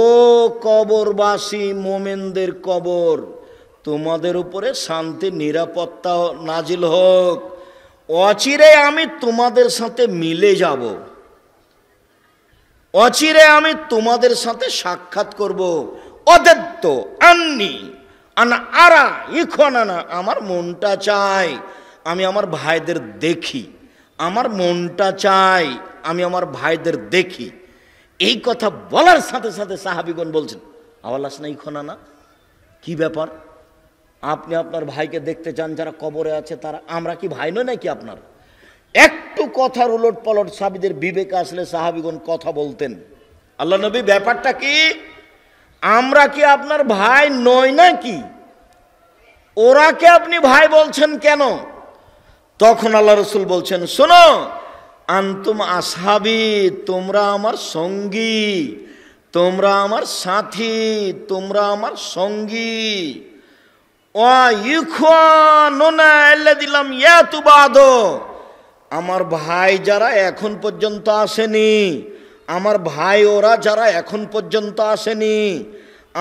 কবরবাসী, মোমেনদের কবর, তোমাদের উপরে শান্তি নিরাপত্তা নাজিল হোক। অচিরে আমি তোমাদের সাথে মিলে যাব, অচিরে আমি তোমাদের সাথে সাক্ষাৎ করব। অদ্য আন্নি আনা আরা ইখওয়ানানা, আমার মনটা চাই আমি আমার ভাইদের দেখি, আমার মনটা চাই আমি আমার ভাইদের দেখি। এই কথা বলার সাথে সাথে সাহাবীগণ বলছেন, আওয়ালাস না ইখওয়ানানা, কি ব্যাপার? আপনি আপনার ভাইকে দেখতে চান, যারা কবরে আছে তারা, আমরা কি ভাই নই নাকি আপনার? একটু কথার উলট পালট সাহাবীদের বিবেকে আসলে সাহাবীগণ কথা বলতেন। আল্লাহ নবী, ব্যাপারটা কি? আমরা কি আপনার ভাই নই নাকি? ওরাকে আপনি ভাই বলছেন কেন? তখন আল্লাহ রাসূল বলছেন, শোনো, আনতুম আসহাবি, তোমরা আমার সঙ্গী, তোমরা আমার সাথী, তোমরা আমার সঙ্গী। ওয়া ইখওয়ানুনা আল্লাযী লাম ইয়াতু বাদু, আমার ভাই যারা এখন পর্যন্ত আসেনি, আমার ভাই ওরা যারা এখন পর্যন্ত আসেনি,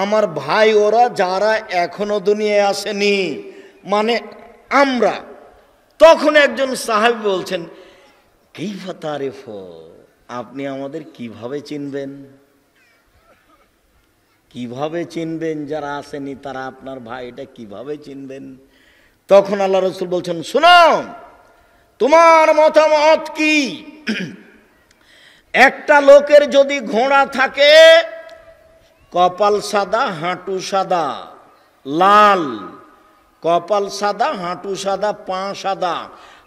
আমার ভাই ওরা যারা এখনো দুনিয়ায় আসেনি, মানে আমরা। তখন একজন সাহাবী বলছেন, কাইফা তারিফু, আপনি আমাদের কিভাবে চিনবেন? কিভাবে চিনবেন যারা আসেনি তারা আপনার ভাই, এটা কিভাবে চিনবেন? তখন আল্লাহ রাসূল বলছেন, শুনো, তোমার মতামত কি? একটা লোকের যদি ঘোড়া থাকে, কপাল সাদা, হাঁটু সাদা, লাল, কপাল সাদা, হাঁটু সাদা, পা সাদা,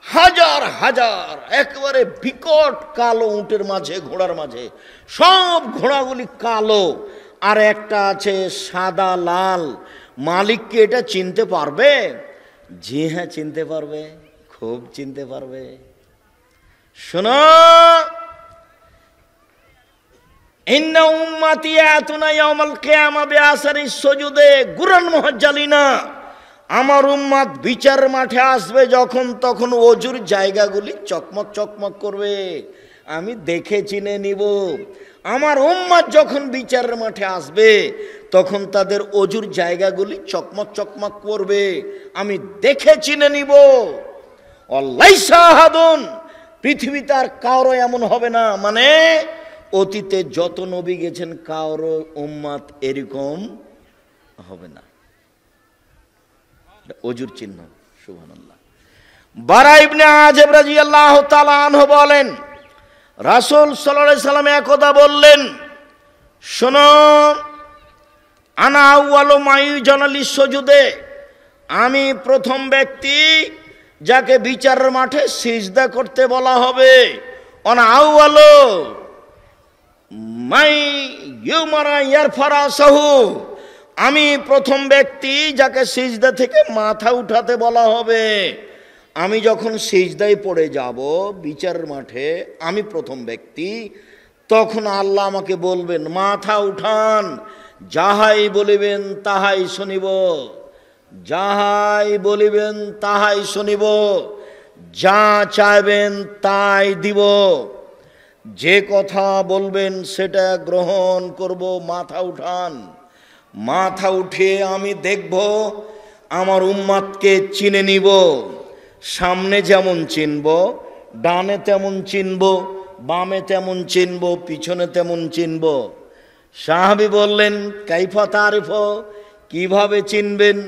হাজার হাজার একেবারে বিকট কালো উটের মাঝে, ঘোড়ার মাঝে, সব ঘোড়াগুলি কালো, আর একটা আছে সাদা লাল, মালিককে এটা চিনতে পারবে? জি হ্যাঁ, চিনতে পারবে, খুব চিনতে পারবে। শোনো, ইন্না উম্মতি আতুনা ইয়াউমাল কিয়ামা বিআসারি সুজুদে গুরান মুহাজ্জালিনা, আমার উম্মত বিচার মাঠে আসবে যখন, তখন অজুর জায়গাগুলি চকমক চকমক করবে, আমি দেখে চিনে নিব। আমার উম্মত যখন বিচারের মাঠে আসবে, তখন তাদের অজুর জায়গাগুলি চকমক চকমক করবে, আমি দেখে চিনে নিব। অলাইসা আহাদুন, পৃথিবীতে আর কারো এমন হবে না, মানে অতীতে যত নবী গেছেন কারো উম্মত এরকম হবে না। অজুর চিহ্ন। সুবহানাল্লাহ। বারা ইবনে আযিব রাদিয়াল্লাহু তাআলা আনহু বলেন, রাসূল সাল্লাল্লাহু আলাইহি সাল্লাম একদা বললেন, শোনো, আনা আউয়ালু মাইউজানা লিসসুজুদে, আমি প্রথম ব্যক্তি যাকে বিচারের মাঠে সিজদা করতে বলা হবে। আনা আউয়ালু মাই ইউমারা ইয়ারফারাসাহু, আমি প্রথম ব্যক্তি যাকে সিজদা থেকে মাথা উঠাতে বলা হবে। আমি যখন সিজদায় পড়ে যাব বিচারের মাঠে, আমি প্রথম ব্যক্তি, তখন আল্লাহ আমাকে বলবেন মাথা উঠান, যাহাই বলিবেন তাহাই শুনিব, যাহাই বলিবেন তাহাই শুনিব, যা চাইবেন তাই দিব, যে কথা বলবেন সেটা গ্রহণ করব, মাথা উঠান। মাথা উঠিয়ে আমি দেখব, আমার উম্মাদকে চিনে নিব, সামনে যেমন চিনব, ডানে তেমন চিনব, বামে তেমন চিনব, পিছনে তেমন চিনব। সাহাবী বললেন, কাইফা তারিফ, কিভাবে চিনবেন?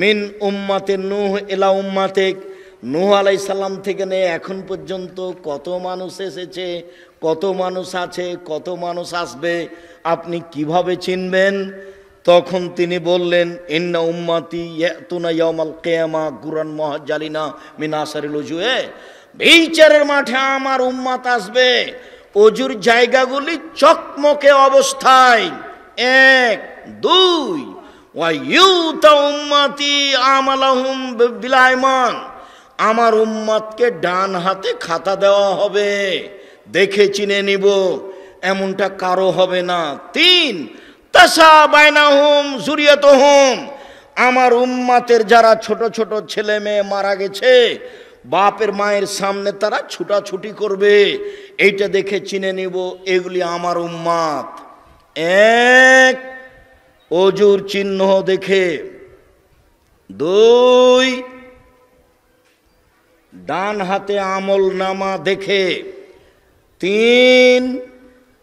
মিন উম্মাতে নূহ ইলা উম্মাতিক, নূহ আলাইহিস সালাম থেকে নিয়ে এখন পর্যন্ত কত মানুষ এসেছে, কত মানুষ আছে, কত মানুষ আসবে, আপনি কিভাবে চিনবেন? তখন তিনি বললেন, ইন্না উম্মাতি ইয়াতুনা ইয়াউমাল কিয়ামা গুরান মুহাজ্জালিনা মিন আসারিল উজুয়ে, বিচারের মাঠে আমার উম্মত আসবে অজুর জায়গাগুলি চকমকে অবস্থায়। এক, দুই, ওয়া ইউতা উম্মতি আমালাহুম বিল আইমান, আমার উম্মতকে ডান হাতে খাতা দেওয়া হবে, দেখে চিনে নিব, এমনটা কারো হবে না। তিন, তাসা বাইনাহুম যুরিয়াতুহুম, আমার উম্মতের যারা ছোট ছোট ছেলে মেয়ে মারা গেছে, বাপের মায়ের সামনে তারা ছুটাছুটি করবে, এইটা দেখে চিনে নিব এগুলি আমার উম্মত। এক, অজুর চিহ্ন দেখে। দুই, ডান হাতে আমল নামা দেখে। তিন,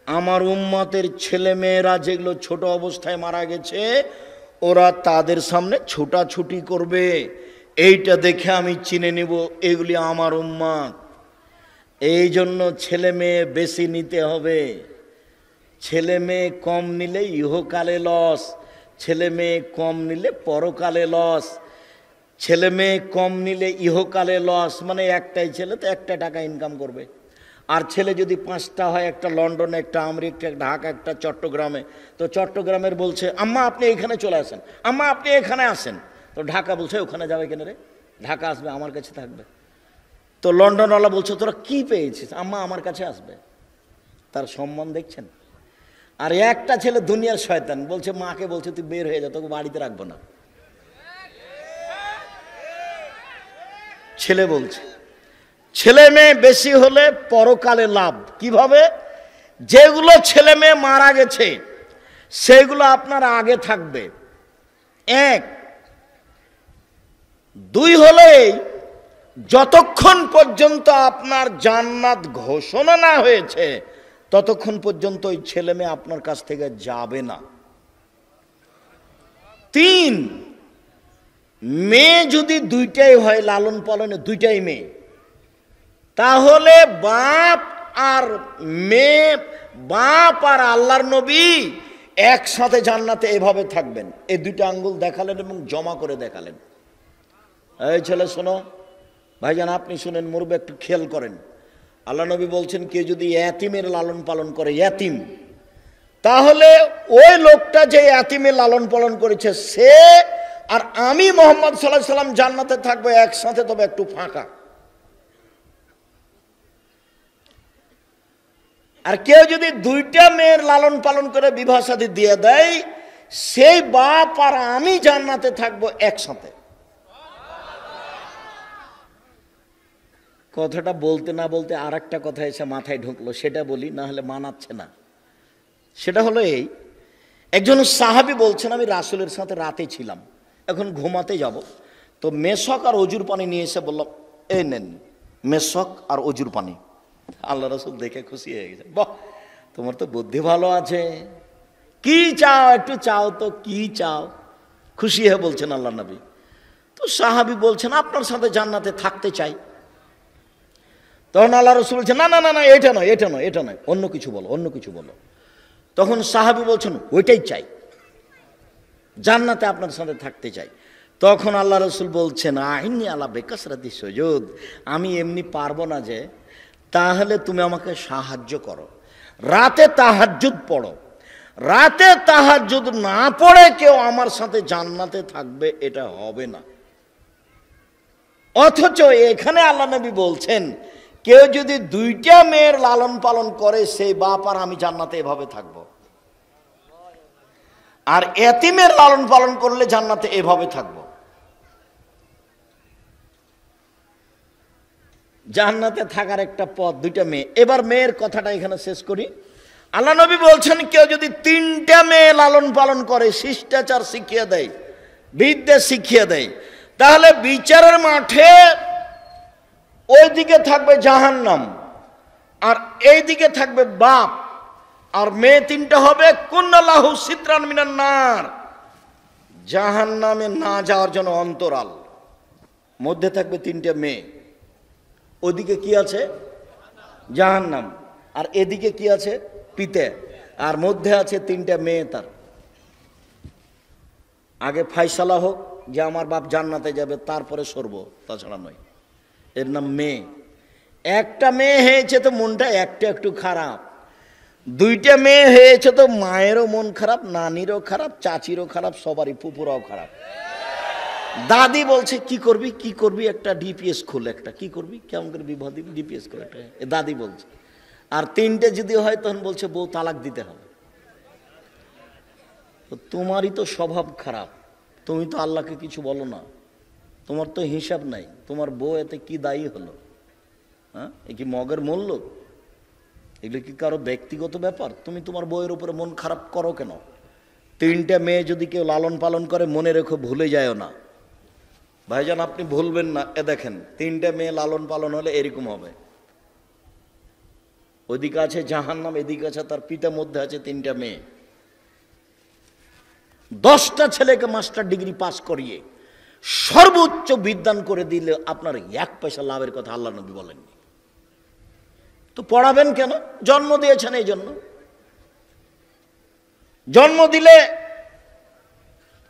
আমার উম্মতের ছেলে মেয়েরা যেগুলো ছোট অবস্থায় মারা গেছে, ওরা তাদের সামনে ছুটাছুটি করবে, এইটা দেখে আমি চিনে নিব এগুলি আমার উম্মত। এই জন্য ছেলে মেয়ে বেশি নিতে হবে, ছেলে মেয়ে কম নিলে ইহকালে লস, ছেলে মেয়ে কম নিলে পরকালে লস। ছেলে মেয়ে কম নিলে ইহকালে লস, মানে একটাই ছেলে তো একটা টাকা ইনকাম করবে, আর ছেলে যদি পাঁচটা হয়, একটা লন্ডনে, একটা আমেরিকা, একটা ঢাকা, একটা চট্টগ্রামে, তো চট্টগ্রামের বলছে আম্মা আপনি এখানে চলে আসেন, আম্মা আপনি এখানে আসেন, তো ঢাকা বলছে ওখানে যাবে কেন রে, ঢাকা আসবে আমার কাছে থাকবে। তো লন্ডনওয়ালা বলছে তোরা কি পেয়েছিস, আম্মা আমার কাছে আসবে। তার সম্মান দেখছেন? আর একটা ছেলে দুনিয়ার শয়তান, বলছে মাকে বলছে তুই বের হয়ে যা, তোকে বাড়িতে রাখবো না। ছেলে বলছে ছেলে মেয়ে বেশি হলে পরকালে লাভ। কিভাবে? যেগুলো ছেলে মেয়ে মারা গেছে সেগুলো আপনার আগে থাকবে। এক, দুই হলে যতক্ষণ পর্যন্ত আপনার জান্নাত ঘোষণা না হয়েছে ততক্ষণ পর্যন্ত ওই ছেলে মেয়ে আপনার কাছ থেকে যাবে না। তিন, মেয়ে যদি দুইটাই হয়, লালন পালনে দুইটাই মেয়ে, তাহলে বাপ আর মেয়ে, বাপ আর আল্লাহর নবী একসাথে জান্নাতে এভাবে থাকবেন। এই দুইটা আঙ্গুল দেখালেন এবং জমা করে দেখালেন। এই ছেলে শোনো, ভাইজান আপনি শুনেন, মুরব্বি একটু খেয়াল করেন। আল্লাহ নবী বলছেন কেউ যদি ইয়াতিমের লালন পালন করে, ইয়াতিম, তাহলে ওই লোকটা যে ইয়াতিমের লালন পালন করেছে সে আর আমি মুহাম্মদ সাল্লাল্লাহু আলাইহি সাল্লাম জান্নাতে থাকবো একসাথে, তবে একটু ফাঁকা। আর কেউ যদি দুইটা মেয়ের লালন পালন করে বিবাহ শাদী দিয়ে দেয়, সেই বাপ আর আমি জান্নাতে থাকবো একসাথে। কথাটা বলতে না বলতে আর একটা কথা এসে মাথায় ঢুকলো, সেটা বলি, না হলে মানাচ্ছে না। সেটা হলো এই, একজন সাহাবী বলছেন আমি রাসূলের সাথে রাতে ছিলাম, এখন ঘুমাতে যাব, তো মেশক আর অজুর পানি নিয়ে এসে বললাম এই নেন মেশক আর অজুর পানি। আল্লাহ রাসূল দেখে খুশি হয়ে গেছে, বাহ তোমার তো বুদ্ধি ভালো আছে, কি চাও একটু চাও তো, কি চাও? খুশি হয়ে বলছেন আল্লাহ নবী। তো সাহাবী বলছেন আপনার সাথে জান্নাতে থাকতে চাই। তখন আল্লাহ রাসূল বলছেন না না না না, এটা নয়, এটা নয়, এটা নয়, অন্য কিছু বলো, অন্য কিছু বলো। তখন সাহাবী বলছেন ওইটাই চাই, জান্নাতে আপনার সাথে থাকতে চাই। তখন আল্লাহ রাসূল বলছেন আইনি আলা বেকাসরাতি সুজুদ, আমি এমনি পারবো না যে, তাহলে তুমি আমাকে সাহায্য করো, রাতে তাহাজ্জুদ পড়ো, রাতে তাহাজ্জুদ না পড়ে কেউ আমার সাথে জান্নাতে থাকবে এটা হবে না। অথচ এখানে আল্লাহ নবী বলছেন কেউ যদি দুইটা মেয়ের লালন পালন করে সেই বাপ আর আমি জান্নাতে এভাবে থাকবো, আর এতিমের লালন পালন করলে জান্নাতে এভাবে থাকবো। জান্নাতে থাকার একটা পথ, দুইটা মেয়ে। এবার মেয়ের কথাটা এখানে শেষ করি। আল্লাহ নবী বলছেন কেউ যদি তিনটা মেয়ে লালন পালন করে, শিষ্টাচার শিখিয়ে দেয়, বিদ্যা শিখিয়ে দেয়, তাহলে বিচারের মাঠে ওইদিকে থাকবে জাহান্নাম আর এইদিকে থাকবে বাপ, আর মেয়ে তিনটা হবে কুন্নাল্লাহু সিতরান মিনান নার, জাহান্নামে না যাওয়ার জন্য অন্তরাল, মধ্যে থাকবে তিনটা মেয়ে। ওদিকে কি আছে? জাহান্নাম। আর এদিকে কি আছে? পিতে। আর মধ্যে আছে তিনটা মেয়ে। তার আগে ফায়সালা হোক যে আমার বাপ জান্নাতে যাবে, তারপরে সরব, তাছাড়া নয়। এর নাম মেয়ে। একটা মেয়ে হয়েছে তো মনটা একটু খারাপ, দুইটা মেয়ে হয়েছে তো মায়েরও মন খারাপ, নানিরও খারাপ, চাচিরও খারাপ, সবারই, ফুপুরাও খারাপ। দাদি বলছে কি করবি, কি করবি, একটা ডিপিএস খোল, একটা কি করবি, কেমন করে বিবাহ দিবি, ডিপিএস খোল একটা, দাদি বলছে। আর তিনটে যদি হয় তখন বলছে বউ তালাক দিতে হবে। তোমারই তো স্বভাব খারাপ, তুমি তো আল্লাহকে কিছু বলো না, তোমার তো হিসাব নাই, তোমার বউ এতে কি দায়ী হলো? হ্যাঁ, এ কি মগের মূল্য? এগুলো কি কারো ব্যক্তিগত ব্যাপার? তুমি তোমার বউয়ের উপরে মন খারাপ করো কেন? তিনটা মেয়ে যদি কেউ লালন পালন করে, মনে রেখো ভুলে যায়ও না ভাইজান, আপনি ভুলবেন না। এ দেখেন তিনটা মেয়ে লালন পালন হলে এরকম হবে। ওইদিকে আছে জাহান্নাম, এদিকে আছে তার পিতা, মধ্যে আছে তিনটা মেয়ে। 10টা ছেলেকে মাস্টার ডিগ্রি পাস করিয়ে সর্বোচ্চ বিদ্যান করে দিলে আপনার 1 পয়সা লাভের কথা আল্লাহ নবী বলেননি। তো পড়াবেন কেন? জন্ম দিয়েছেন এই জন্য। জন্ম দিলে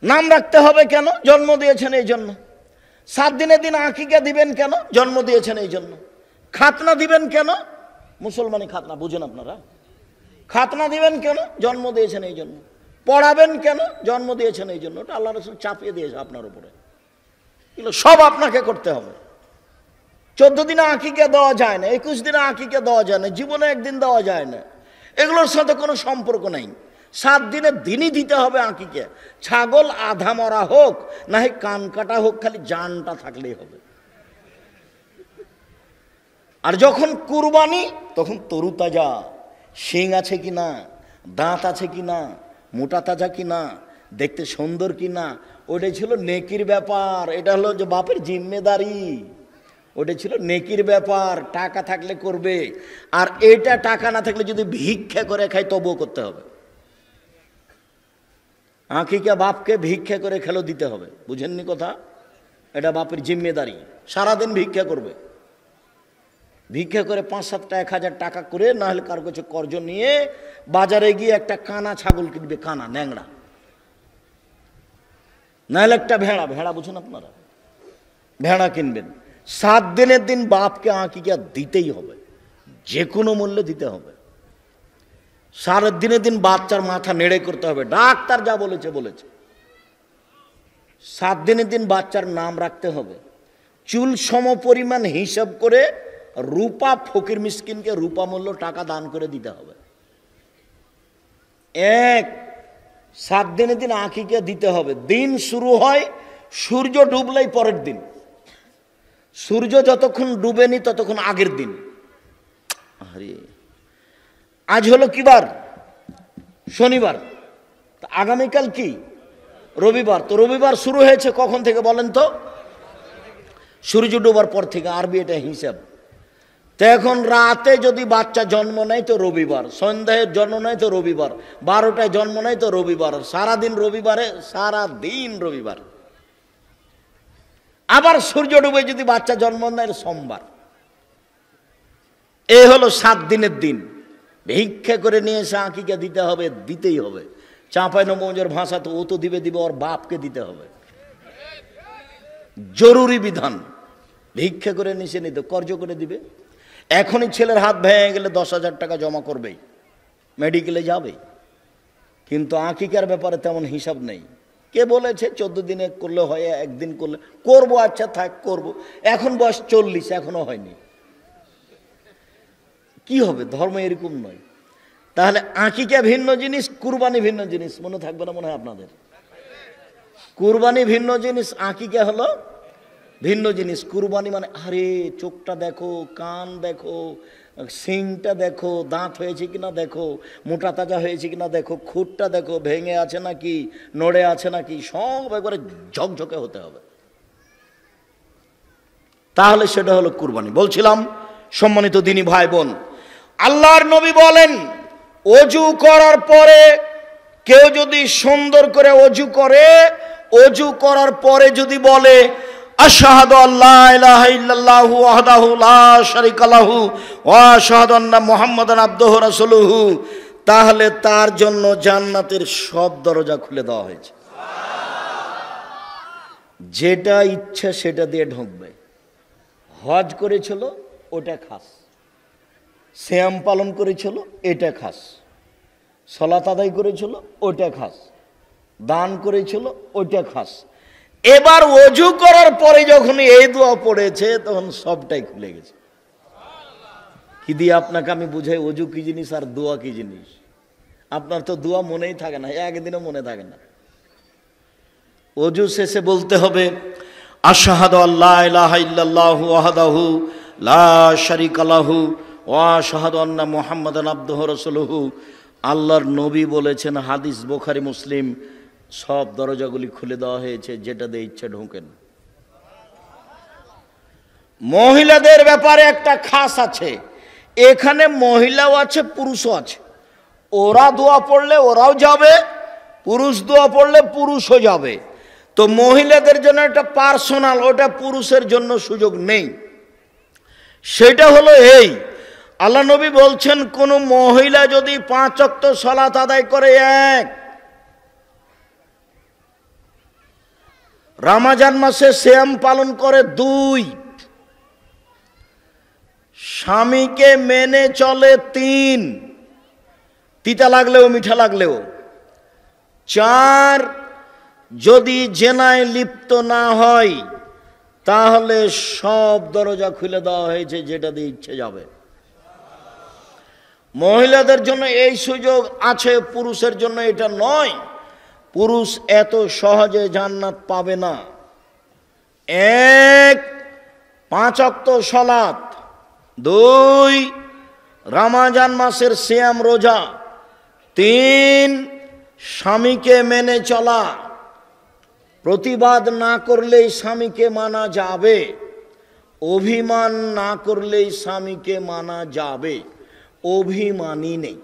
নাম রাখতে হবে কেন? জন্ম দিয়েছেন এই জন্য। 7 দিনের দিন আকিকা দিবেন কেন? জন্ম দিয়েছেন এই জন্য। খাতনা দিবেন কেন? মুসলমানি খাতনা বুঝেন আপনারা? খাতনা দিবেন কেন? জন্ম দিয়েছেন এই জন্য। পড়াবেন কেন? জন্ম দিয়েছেন এই জন্য। ওটা আল্লাহ রাসূল চাপিয়ে দিয়েছে আপনার উপরে, এগুলো সব আপনাকে করতে হবে। 14 দিনে আকিকা দেওয়া যায় না, 21 দিনে আকিকা দেওয়া যায় না, জীবনে একদিন দেওয়া যায় না, এগুলোর সাথে কোনো সম্পর্ক নাই। 7 দিনের দিনই দিতে হবে আকিকা। ছাগল আধা মরা হোক না হয় কান কাটা হোক, খালি জানটা থাকলেই হবে। আর যখন কুরবানি তখন তরু তাজা, শিং আছে কি না, দাঁত আছে কি না, মোটা তাজা কি না, দেখতে সুন্দর কি না, ওটাই ছিল নেকির ব্যাপার। এটা হলো যে বাপের জিম্মেদারি, ওটা ছিল নেকির ব্যাপার। টাকা থাকলে করবে, আর এটা টাকা না থাকলে যদি ভিক্ষা করে খায় তবুও করতে হবে। আকিকা বাপকে ভিক্ষা করে খেলো দিতে হবে, বুঝেননি কথা? এটা বাপের জিম্মেদারি, সারাদিন ভিক্ষা করবে। ভিক্ষা করে 5-7টা 1000 টাকা করে, না হলে কার কাছে কর্জ নিয়ে বাজারে গিয়ে একটা কানা ছাগল কিনবে, কানা ন্যাংরা, না হলে একটা ভেড়া, ভেড়া বুঝুন আপনারা, ভেড়া কিনবেন। 7 দিনের দিন বাপকে আকিকা দিতেই হবে, যে কোনো মূল্যে দিতে হবে। 7 দিনের দিন বাচ্চার মাথা নেড়ে করতে হবে, ডাক্তার যা বলেছে বলেছে। 7 দিনের দিন বাচ্চার নাম রাখতে হবে, চুল সম পরিমাণ হিসাব করে রূপা ফকির মিসকিনকে রূপা মূল্য টাকা দান করে দিতে হবে। 7 দিনের দিন আকিকা দিতে হবে। দিন শুরু হয় সূর্য ডুবলেই পরের দিন, সূর্য যতক্ষণ ডুবেনি ততক্ষণ আগের দিন। আরে আজ হলো কি বার? শনিবার। আগামীকাল কি? রবিবার। তো রবিবার শুরু হয়েছে কখন থেকে বলেন তো? সূর্য ডোবার পর থেকে, আরবি এটা হিসাব। তো এখন রাতে যদি বাচ্চা জন্ম নেয় তো রবিবার, সন্ধ্যায় জন্ম নেয় তো রবিবার, 12টায় জন্ম নেয় তো রবিবার, সারাদিন রবিবারে, সারাদিন রবিবার। আবার সূর্য ডুবে যদি বাচ্চা জন্ম নেয় সোমবার। এই হলো 7 দিনের দিন। ভিক্ষা করে নিয়ে এসে আকিকা দিতে হবে, দিতেই হবে। চাঁপাইনবাবগঞ্জের ভাষা তো ও তো দিবে, ওর বাপকে দিতে হবে, জরুরি বিধান। ভিক্ষা করে নিচে নিতে, কর্জ করে দিবে। এখনই ছেলের হাত ভেঙে গেলে 10,000 টাকা জমা করবেই, মেডিকেলে যাবে। কিন্তু আকিকার ব্যাপারে তেমন হিসাব নেই। কে বলেছে 14 দিনে করলে হয়, একদিন করলে করবো, আচ্ছা থাক করবো। এখন বয়স 40, এখনো হয়নি, কি হবে? ধর্ম এরকম নয়। তাহলে আকিকা ভিন্ন জিনিস, কুরবানি ভিন্ন জিনিস। মনে থাকবে না মনে হয় আপনাদের? কুরবানি ভিন্ন জিনিস, আকিকা হলো ভিন্ন জিনিস। কুরবানি মানে আরে চোখটা দেখো, কান দেখো, সিংটা দেখো, দাঁত হয়েছে কিনা দেখো, মোটা তাজা হয়েছে কিনা দেখো, খুঁটটা দেখো ভেঙে আছে নাকি, নড়ে আছে নাকি, সব একবারে ঝকঝকে হতে হবে, তাহলে সেটা হলো কুরবানি। বলছিলাম সম্মানিত দিনী ভাই বোন, আল্লাহর নবী বলেন অজু করার পরে কেউ যদি সুন্দর করে অজু করে, অজু করার পরে যদি বলে আশহাদু আল্লা ইলাহা ইল্লাল্লাহু ওয়াহদাহু লা শারীকা লাহু ওয়া আশহাদু আন্না মুহাম্মাদান আবদুহু রাসূলুহু, তাহলে তার জন্য জান্নাতের সব দরজা খুলে দেওয়া হয়েছে। যেটা ইচ্ছা সেটা দিয়ে ঢুকবে। হজ করেছিল ওটা খাস, সিয়াম পালন করেছিল এটা খাস, সালাত আদায় করেছিল ওটা খাস, দান করেছিল ওইটা খাস। এবার ওযু করার পরে যখন এই দোয়া পড়েছে তখন সবটাই খুলে গেছে। কি দিয়ে আপনাকে আমি বুঝাই ওযু কি জিনিস আর দোয়া কি জিনিস? আপনার তো দোয়া মনেই থাকে না, একদিনও মনে থাকে না। ওযু শেষে বলতে হবে আশহাদু আল্লা ইলাহা ইল্লাল্লাহু ওয়াহদাহু লা শারীকা লাহু ওয়া আশহাদু আন্না মুহাম্মাদান আবদুহু রাসূলুহু। আল্লাহর নবী বলেছেন, হাদিস বুখারী মুসলিম, সব দরজাগুলি খুলে দেওয়া হয়েছে, যেটা দিয়ে ইচ্ছা ঢোকেন। মহিলাদের ব্যাপারে একটা খাস আছে, এখানে মহিলাও আছে পুরুষও আছে। ওরা দোয়া পড়লে ওরাও যাবে, পুরুষ দোয়া পড়লে পুরুষও যাবে। তো মহিলাদের জন্য একটা পার্সোনাল, ওটা পুরুষের জন্য সুযোগ নেই। সেটা হলো এই, আল্লাহ নবী বলছেন কোন মহিলা যদি 5 ওয়াক্ত সালাত আদায় করে, 1, রমজান মাসে সিয়াম পালন করে, 2, স্বামীকে মেনে চলে, 3, তিতা লাগলেও মিঠা লাগলেও, 4, যদি জেনায় লিপ্ত না হয়, তাহলে সব দরজা খুলে দেওয়া হয়েছে, যেটা দিয়ে ইচ্ছে যাবে। মহিলাদের জন্য এই সুযোগ আছে, পুরুষের জন্য এটা নয়। পুরুষ এত সহজে জান্নাত পাবে না। 1, 5 ওয়াক্ত সালাত, 2, রমজান মাসের সিয়াম রোজা, 3, স্বামীকে মেনে চলা, প্রতিবাদ না করলেই স্বামীকে মানা যাবে, অভিমান না করলেই স্বামীকে মানা যাবে। অভিমানী নেই,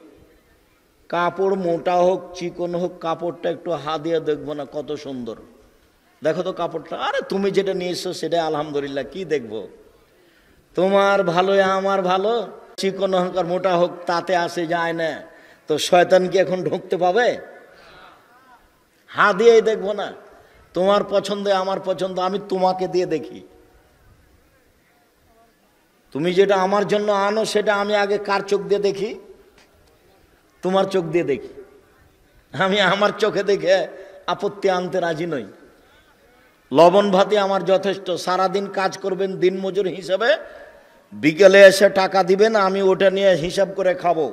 কাপড় মোটা হোক চিকন হোক, কাপড়টা একটু হাত দিয়ে দেখবো না কত সুন্দর, দেখো তো কাপড়টা, আরে তুমি যেটা নিয়ে এসছো সেটা আলহামদুলিল্লাহ, কি দেখবো? তোমার ভালো আমার ভালো, চিকন অহংকার মোটা হোক তাতে আসে যায় না। তো শয়তান কি এখন ঢুকতে পাবে? হাত দিয়েই দেখবো না। তোমার পছন্দ আমার পছন্দ, আমি তোমাকে দিয়ে দেখি। তুমি যেটা আমার জন্য আনো সেটা আমি আগে কার চোখ দিয়ে দেখি? তোমার চোখ দিয়ে দেখি। আমি আমার চোখে দেখে আপত্তি আনতে রাজি নই। লবণ ভাতে আমার যথেষ্ট। সারাদিন কাজ করবেন দিনমজুর হিসাবে, বিকেলে এসে টাকা দিবেন, আমি ওটা নিয়ে হিসাব করে খাবো।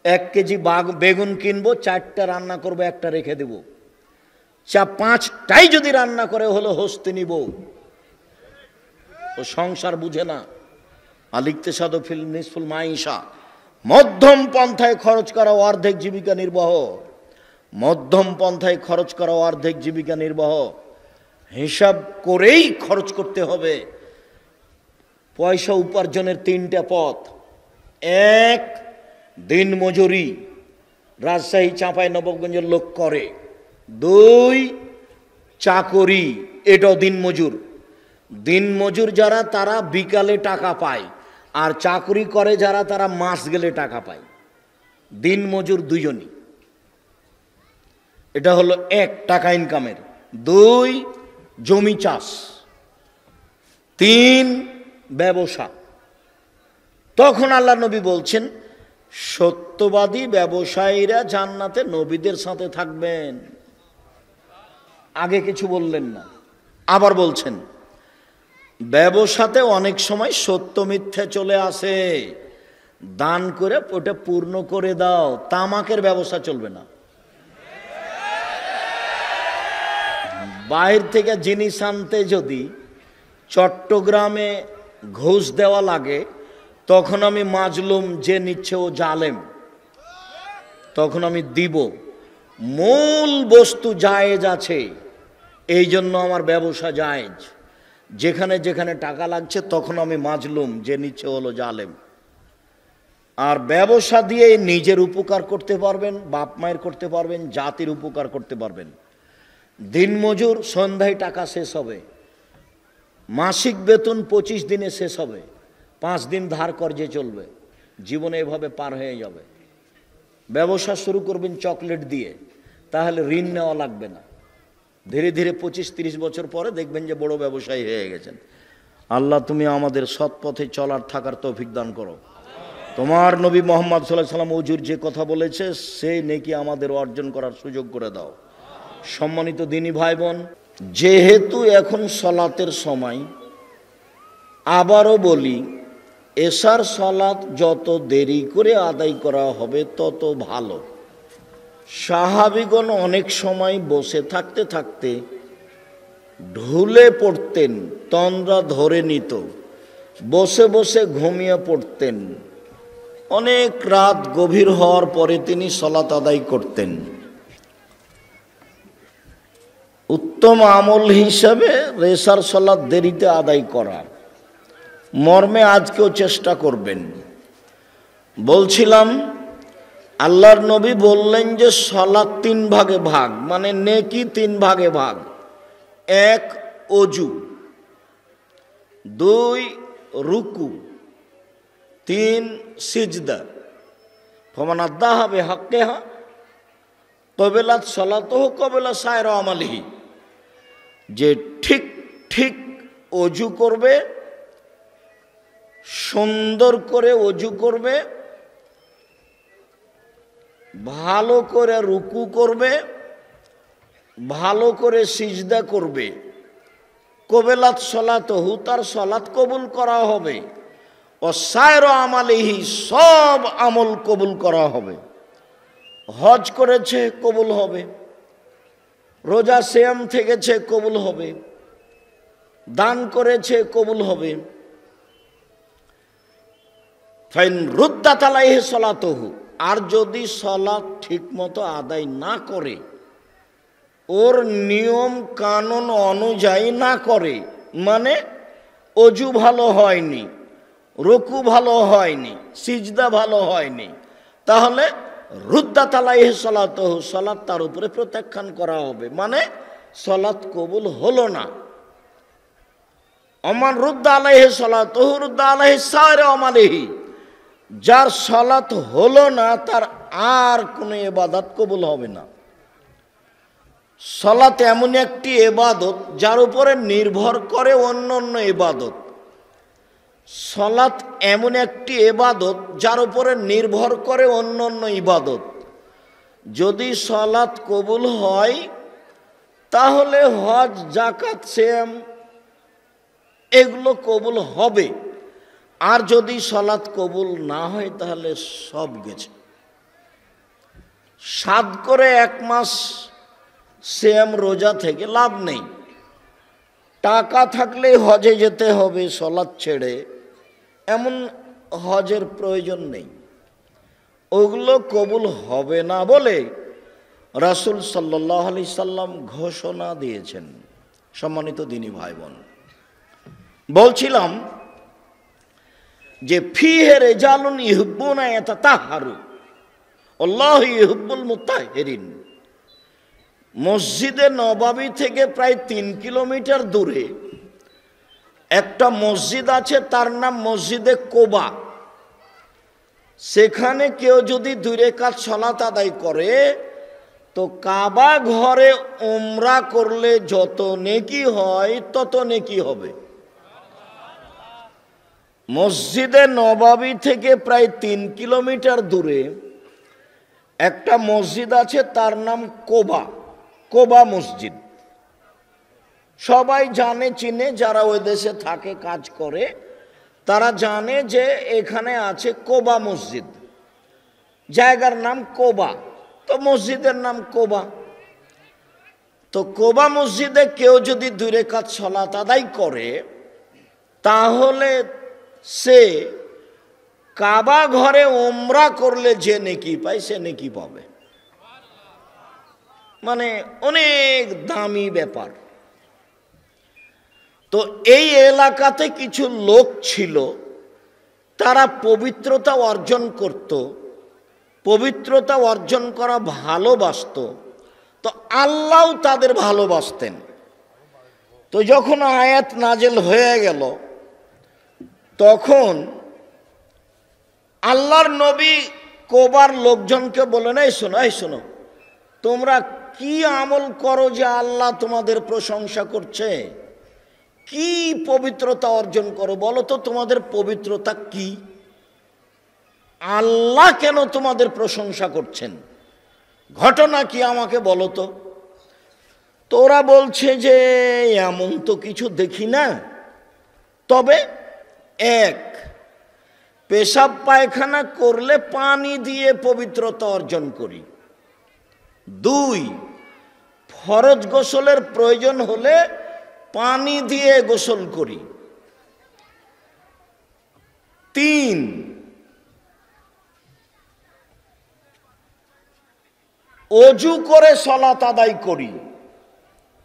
1 কেজি বেগুন কিনবো, 4টা রান্না করবো, 1টা রেখে দেবো। 5টাই যদি রান্না করে হলো হস্তে নিব। ও সংসার বুঝে না। আলিকতে সাদো ফিল নিসফুল মাইশা, মধ্যম পন্থায় খরচ করা অর্ধেক জীবিকা নির্বাহ। মধ্যম পন্থায় খরচ করা অর্ধেক জীবিকা নির্বাহ। হিসাব করেই খরচ করতে হবে। পয়সা উপার্জনের 3টা পথ। 1, দিন মজুরি, রাজশাহী চাঁপাইনবাবগঞ্জের লোক করে। 2, চাকরি, এটাও দিন মজুর। দিন মজুর যারা তারা বিকালে টাকা পায়, আর চাকরি করে যারা তারা মাস গেলে টাকা পায়। দিন মজুর দুজনই। এটা হলো 1, টাকা ইনকামের। 2, জমি চাষ। 3, ব্যবসা। তখন আল্লাহ নবী বলছেন, সত্যবাদী ব্যবসায়ীরা জান্নাতে নবীদের সাথে থাকবেন। আগে কিছু বললেন না, আবার বলছেন ব্যবসাতে অনেক সময় সত্য মিথ্যে চলে আসে, দান করে ওটা পূর্ণ করে দাও। তামাকের ব্যবসা চলবে না। বাইরে থেকে জিনিস আনতে যদি চট্টগ্রামে ঘুষ দেওয়া লাগে, তখন আমি মাজলুম, যে নিচ্ছে ও জালেম, তখন আমি দিব। মূল বস্তু জায়েজ আছে, এই জন্য আমার ব্যবসা জায়েজ। যেখানে যেখানে টাকা লাগছে তখন আমি মাজলুম, যে নিচ্ছে হলো জালেম। আর ব্যবসা দিয়ে নিজের উপকার করতে পারবেন, বাপ মায়ের করতে পারবেন, জাতির উপকার করতে পারবেন। দিনমজুর, সন্ধ্যায় টাকা শেষ হবে। মাসিক বেতন 25 দিনে শেষ হবে। 5 দিন ধার কর্জে চলবে, জীবনে এভাবে পার হয়ে যাবে। ব্যবসা শুরু করবেন চকলেট দিয়ে, তাহলে ঋণ নেওয়া লাগবে না। ধীরে ধীরে 25-30 বছর পরে দেখবেন যে বড় ব্যবসায়ী হয়ে গেছেন। আল্লাহ তুমি আমাদের সৎ পথে চলার থাকার তৌফিক দান করো। তোমার নবী মুহাম্মদ সাল্লাল্লাহু আলাইহি ওয়াসাল্লাম হুজুর যে কথা বলেছে সেই নেকি আমাদের অর্জন করার সুযোগ করে দাও। সম্মানিত দিনী ভাই বোন, যেহেতু এখন সলাতের সময়, আবারও বলি, এশার সলাত যত দেরি করে আদায় করা হবে তত ভালো। সাহাবীগণ অনেক সময় বসে থাকতে থাকতে ঢুলে পড়তেন, তন্দ্রা ধরে নিত, বসে বসে ঘুমিয়ে পড়তেন। অনেক রাত গভীর হওয়ার পরে তিনি সলাত আদায় করতেন। উত্তম আমল হিসাবে এশার সলাত দেরিতে আদায় করার মর্মে আজকেও চেষ্টা করবেন। বলছিলাম, আল্লাহর নবী বললেন যে সলাত 3 ভাগে ভাগ, মানে নেকি 3 ভাগে ভাগ। 1, অজু। 2, রুকু। 3, সিজদা। ফমান আদ্দাহা বিহাক্কিহা ক্বাবালাত সালাতুহু ক্বাবলা সায়রা আমালিহি। যে ঠিক ঠিক অজু করবে, সুন্দর করে অজু করবে, ভালো করে রুকু করবে, ভালো করে সিজদা করবে, ক্বাবালাত সালাতুহু, তার সালাত কবুল করা হবে। ও সায়রা আমালিহি, সব আমল কবুল করা হবে। হজ করেছে কবুল হবে, রোজা সিয়াম থেকেছে কবুল হবে, দান করেছে কবুল হবে। ফাইন রুদ্দাত আলাইহি সালাতুহু, আর যদি সালাত ঠিকমতো আদায় না করে, ওর নিয়ম কানুন অনুযায়ী না করে, মানে অজু ভালো হয়নি, রুকু ভালো হয়নি, সিজদা ভালো হয়নি, তাহলে রুদ্দাত আলাইহি সালাতুহু, সালাত তার উপরে প্রত্যাখ্যান করা হবে, মানে সালাত কবুল হলো না। অমান রুদ্দা আলাইহি সালাতুহু রুদ্দা আলাইহি সাইরে আমালিহি, যার সালাত হলো না তার আর কোনো ইবাদত কবুল হবে না। সালাত এমন একটি ইবাদত যার উপরে নির্ভর করে অন্য অন্য ইবাদত। সালাত এমন একটি ইবাদত যার উপরে নির্ভর করে অন্য অন্য ইবাদত। যদি সালাত কবুল হয় তাহলে হজ, যাকাত, সিয়াম এগুলো কবুল হবে। আর যদি সালাত কবুল না হয় তাহলে সব গেছে। সাদ করে 1 মাস সিয়াম রোজা থেকে লাভ নেই। টাকা থাকলে হজে যেতে হবে সালাত ছেড়ে, এমন হজের প্রয়োজন নেই। ওগুলো কবুল হবে না বলে রাসূল সাল্লাল্লাহু আলাইহি সাল্লাম ঘোষণা দিয়েছেন। সম্মানিত দিনী ভাই বোন, বলছিলাম যে ফিহে রিজালুন ইউহিব্বুনা ইয়াতাতাহহারু আল্লাহু ইউহিব্বুল মুতাহহিরিন। মসজিদে নববী থেকে প্রায় 3 কিলোমিটার দূরে একটা মসজিদ আছে, তার নাম মসজিদে কোবা। সেখানে কেউ যদি 2 রাকাত সালাত আদায় করে তো কাবা ঘরে উমরা করলে যত নেকি হয় তত নেকি হবে। মসজিদে নববী থেকে প্রায় 3 কিলোমিটার দূরে একটা মসজিদ আছে, তার নাম কোবা, কোবা মসজিদ। সবাই জানে চিনে, যারা ওই দেশে থাকে কাজ করে তারা জানে যে এখানে আছে কোবা মসজিদ, জায়গার নাম কোবা, তো মসজিদের নাম কোবা। তো কোবা মসজিদে কেউ যদি 2 রাকাত সালাত আদায় করে তাহলে সে কাবা ঘরে উমরা করলে যে নেকি পায় সে নেকি পাবে। মানে অনেক দামি ব্যাপার। তো এই এলাকাতে কিছু লোক ছিল, তারা পবিত্রতা অর্জন করত, পবিত্রতা অর্জন করা ভালোবাসত। তো আল্লাহও তাদের ভালোবাসতেন। তো যখন আয়াত নাজেল হয়ে গেল তখন আল্লাহর নবী কোবার লোকজনকে বলেন, এই শোনো, এই শোনো, তোমরা কি আমল করো যে আল্লাহ তোমাদের প্রশংসা করছে? কি পবিত্রতা অর্জন করো বলো তো, তোমাদের পবিত্রতা কি? আল্লাহ কেন তোমাদের প্রশংসা করছেন? ঘটনা কি আমাকে বলো তো। তোরা বলছে যে এমন তো কিছু দেখি না, তবে 1 পেশাব পায়খানা করলে পানি দিয়ে পবিত্রতা অর্জন করি, 2 ফরজ গোসলের প্রয়োজন হলে পানি দিয়ে গোসল করি, 3 অজু করে সালাত আদায় করি,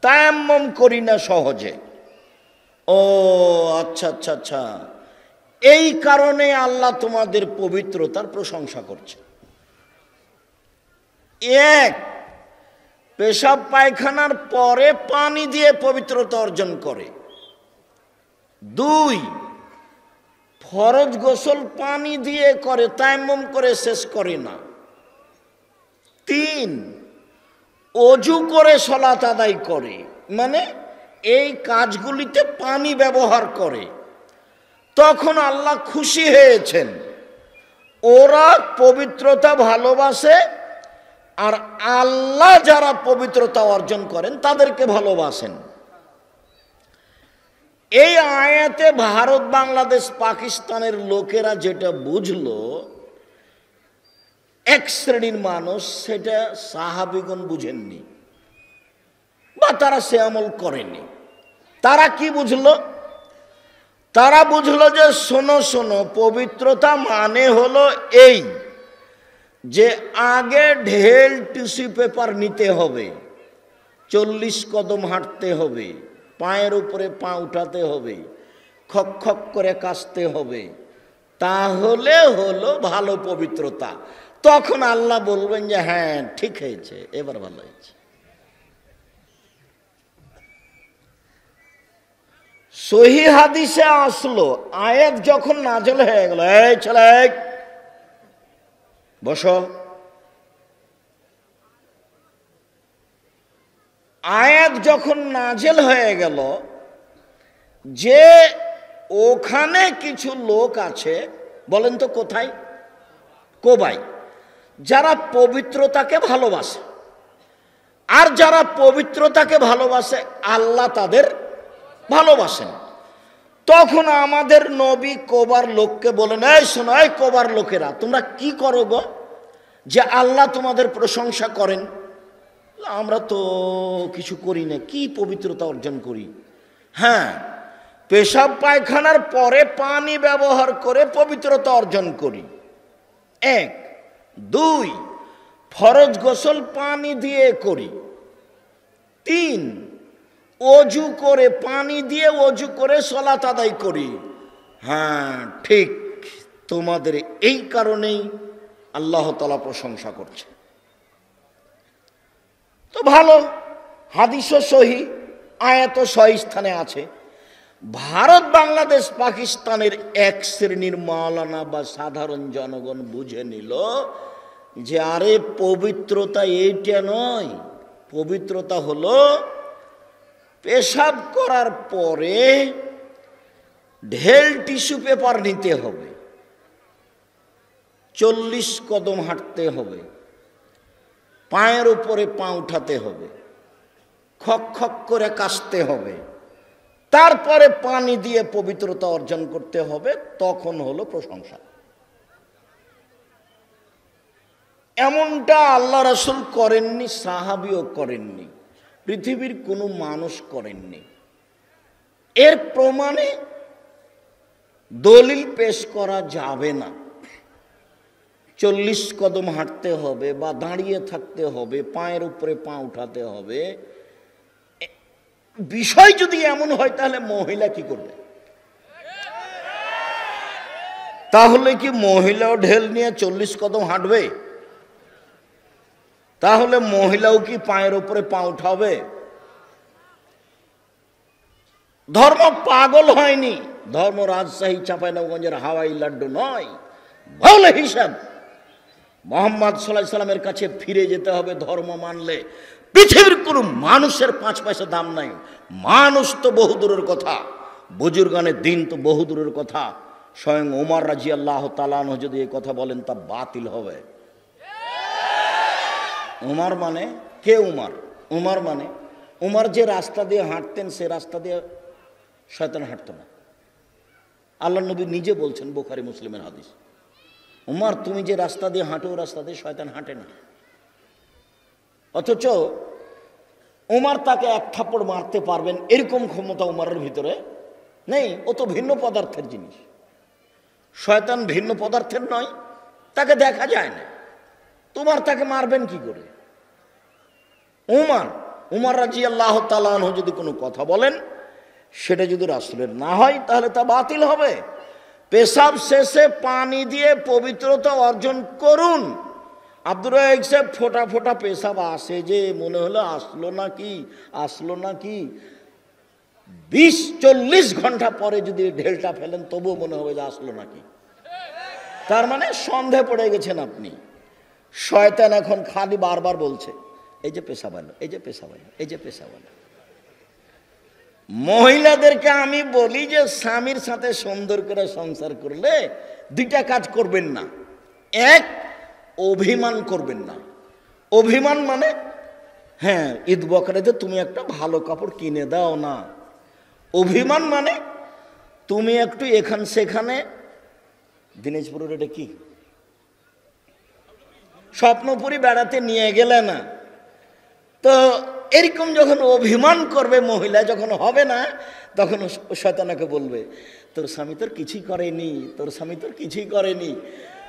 তায়াম্মুম করি না সহজে। ও আচ্ছা আচ্ছা আচ্ছা, এই কারণে আল্লাহ তোমাদের পবিত্রতার প্রশংসা করছে। 1 পেশাব পায়খানার পরে পানি দিয়ে পবিত্রতা অর্জন করে, 2 ফরজ গোসল পানি দিয়ে করে, তায়াম্মুম করে শেষ করে না, 3 অজু করে সালাত আদায় করে, মানে এই কাজগুলিতে পানি ব্যবহার করে। তখন আল্লাহ খুশি হয়েছেন, ওরা পবিত্রতা ভালোবাসে আর আল্লাহ যারা পবিত্রতা অর্জন করেন তাদেরকে ভালোবাসেন। এই আয়াতে ভারত, বাংলাদেশ, পাকিস্তানের লোকেরা যেটা বুঝলো, 1 শ্রেণীর মানুষ, সেটা সাহাবীগণ বুঝেননি বা তারা সে আমল করেনি। তারা কি বুঝলো? তারা বুঝলো যে শোনো শোনো, পবিত্রতা মানে হলো এই যে আগে ঢেল টিস্যু পেপার নিতে হবে, 40 কদম হাঁটতে হবে, পায়ের উপরে পা উঠাতে হবে, খক খক করে কাশতে হবে, তাহলে হলো ভালো পবিত্রতা। তখন আল্লাহ বলবেন যে হ্যাঁ ঠিক হয়েছে, এবার ভালো হয়েছে। সহি হাদিসে আসলো আয়াত যখন নাজেল হয়ে গেল, এই ছেলে বসো, আয়াত যখন নাজেল হয়ে গেল যে ওখানে কিছু লোক আছে, বলেন তো কোথায়? কোবায়, যারা পবিত্রতাকে ভালোবাসে। আর যারা পবিত্রতাকে ভালোবাসে আল্লাহ তাদের ভালোবাসেন। তখন আমাদের নবী কোবার লোককে বলেন, এই শোনো, এই কোবার লোকেরা, তোমরা কি করো গো যে আল্লাহ তোমাদের প্রশংসা করেন? আমরা তো কিছু করি না, কি পবিত্রতা অর্জন করি? হ্যাঁ, পেশাব পায়খানার পরে পানি ব্যবহার করে পবিত্রতা অর্জন করি, 1। 2, ফরজ গোসল পানি দিয়ে করি। 3, অজু করে পানি দিয়ে অজু করে সালাত আদায় করি। হ্যাঁ ঠিক, তোমাদের এই কারণেই আল্লাহ তাআলা প্রশংসা করছে। তো ভালো, হাদিসও সহি, আয়াতও সহি স্থানে আছে। ভারত, বাংলাদেশ, পাকিস্তানের এক শ্রেণীর মাওলানা বা সাধারণ জনগণ বুঝে নিল যে আরে পবিত্রতা এইটা নয়, পবিত্রতা হলো পেশাব করার পরে ঢেল টিস্যু পেপার নিতে হবে, 40 কদম হাঁটতে হবে, পায়ের উপরে পা উঠাতে হবে, খক খক করে কাশতে হবে, তারপরে পানি দিয়ে পবিত্রতা অর্জন করতে হবে, তখন হলো প্রশংসা। এমনটা আল্লাহ রাসূল করেননি, সাহাবীও করেননি, পৃথিবীর কোনো মানুষ করেননি। এর প্রমাণে দলিল পেশ করা যাবে না। 40 কদম হাঁটতে হবে বা দাঁড়িয়ে থাকতে হবে, পায়ের উপরে পা উঠাতে হবে, বিষয় যদি এমন হয় তাহলে মহিলা কি করবে? তাহলে কি মহিলাও ঢেল নিয়ে 40 কদম হাঁটবে? তাহলে মহিলাও কি পায়ের উপরে পা উঠাবে? ধর্ম পাগল হয়নি, ধর্ম রাজশাহী চাঁপাইনবাবগঞ্জের হাওয়াই লাড্ডু নয়। ভালো হিসাব, মুহাম্মদ সাল্লাল্লাহু আলাইহি সাল্লামের কাছে ফিরে যেতে হবে। ধর্ম মানলে পৃথিবীর কোনো মানুষের 5 পয়সা দাম নাই। মানুষ তো বহু দূরের কথা, বুজুর্গানের দিন তো বহু দূরের কথা। স্বয়ং ওমর রাদিয়াল্লাহু তাআলা আনহু যদি এই কথা বলেন তা বাতিল হবে। উমর মানে কে? উমর মানে উমর যে রাস্তা দিয়ে হাঁটতেন সে রাস্তা দিয়ে শয়তান হাঁটতো না। আল্লাহ নবী নিজে বলছেন, বুখারী মুসলিমের হাদিস, উমর তুমি যে রাস্তা দিয়ে হাঁটো রাস্তা দিয়ে শয়তান হাঁটে না। অথচ উমর তাকে এক থাপ্পড় মারতে পারবেন এরকম ক্ষমতা উমরের ভিতরে নেই। ও তো ভিন্ন পদার্থের জিনিস, শয়তান ভিন্ন পদার্থের নয়, তাকে দেখা যায় না। তোমার তাকে মারবেন কি করে? উমর রাদিয়াল্লাহু তাআলা আনহু যদি কোনো কথা বলেন সেটা যদি রাসূলের না হয় তাহলে তা বাতিল হবে। পেশাব শেষে পানি দিয়ে পবিত্রতা অর্জন করুন। আব্দুর রাজ্জাক সাহেব ফোঁটা ফোঁটা পেশাব আসে যে মনে হলো আসলো নাকি 20-40 ঘন্টা পরে যদি ঢেলটা ফেলেন তবুও মনে হবে যে আসলো নাকি। তার মানে সন্দেহ পড়ে গেছেন আপনি। শয়তান এখন খালি বারবার বলছে এই যে পেশাব এলো, এই যে পেশাব এলো, এই যে পেশাব এলো। মহিলাদেরকে আমি বলি যে স্বামীর সাথে সুন্দর করে সংসার করলে 2টা কাজ করবেন না। 1, অভিমান করবেন না। অভিমান মানে হ্যাঁ ঈদ বকরিতে তুমি একটা ভালো কাপড় কিনে দাও না। অভিমান মানে তুমি একটু এখান সেখানে, দিনাজপুরের এটা কি স্বপ্নপুরী বেড়াতে নিয়ে গেলে না। তো এরকম যখন অভিমান করবে মহিলা, যখন হবে না তখন শয়তানকে বলবে তোর স্বামী তোর কিছুই করেনি, তোর স্বামী তোর কিছুই করেনি,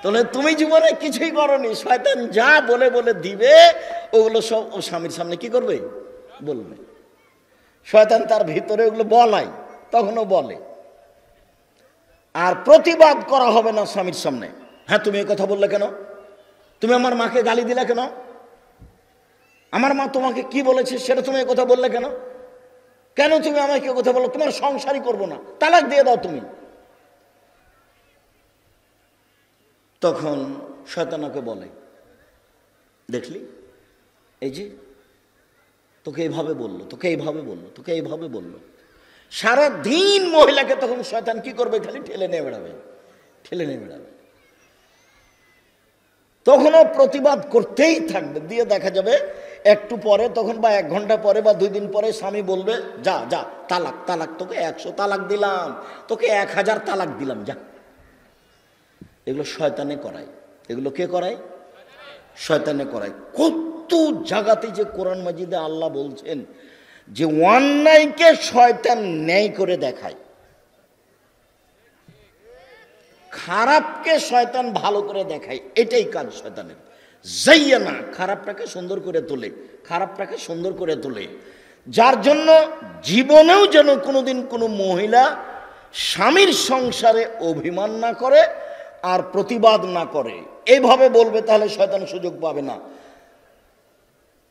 তাহলে তুমি জীবনে কিছুই করনি। শয়তান যা বলে বলে দিবে ওগুলো সব ও স্বামীর সামনে কি করবে? বলবে। শয়তান তার ভিতরে ওগুলো বলায়, তখনও বলে। আর প্রতিবাদ করা হবে না স্বামীর সামনে। হ্যাঁ তুমি এই কথা বললে কেন? তুমি আমার মাকে গালি দিলে কেন? আমার মা তোমাকে কি বলেছে সেটা তুমি এই কথা বললে কেন? কেন তুমি আমাকে কথা বলো, তোমার সংসারই করবো না, তালাক দিয়ে দাও তুমি। তখন শয়তানকে বলে, দেখলি এই যে তোকে এইভাবে বললো, তোকে এইভাবে বললো, তোকে এইভাবে বললো। সারা দিন মহিলাকে তখন শয়তান কি করবে, খালি ঠেলে নিয়ে বেড়াবে, ঠেলে নিয়ে বেড়াবে। তখনও প্রতিবাদ করতেই থাকবে, দিয়ে দেখা যাবে একটু পরে, তখন বা 1 ঘন্টা পরে বা 2 দিন পরে স্বামী বলবে, যা যা তালাক, তালাক, তোকে 100 তালাক দিলাম, তোকে 1000 তালাক দিলাম, যা। এগুলো শয়তানে করায়। এগুলো কে করায়? শয়তানে করায়। কত জায়গাতে যে কোরআন মাজিদে আল্লাহ বলছেন যে অন্যায়কে শয়তান ন্যায় করে দেখায়, খারাপকে শয়তান ভালো করে দেখায়। এটাই কাজ শয়তানের। জাইয়ানা, খারাপটাকে সুন্দর করে তোলে, খারাপটাকে সুন্দর করে তোলে, যার জন্য জীবনেও যেন কোনোদিন কোনো মহিলা স্বামীর সংসারে অভিমান না করে আর প্রতিবাদ না করে। এইভাবে বলবে, তাহলে শয়তান সুযোগ পাবে না।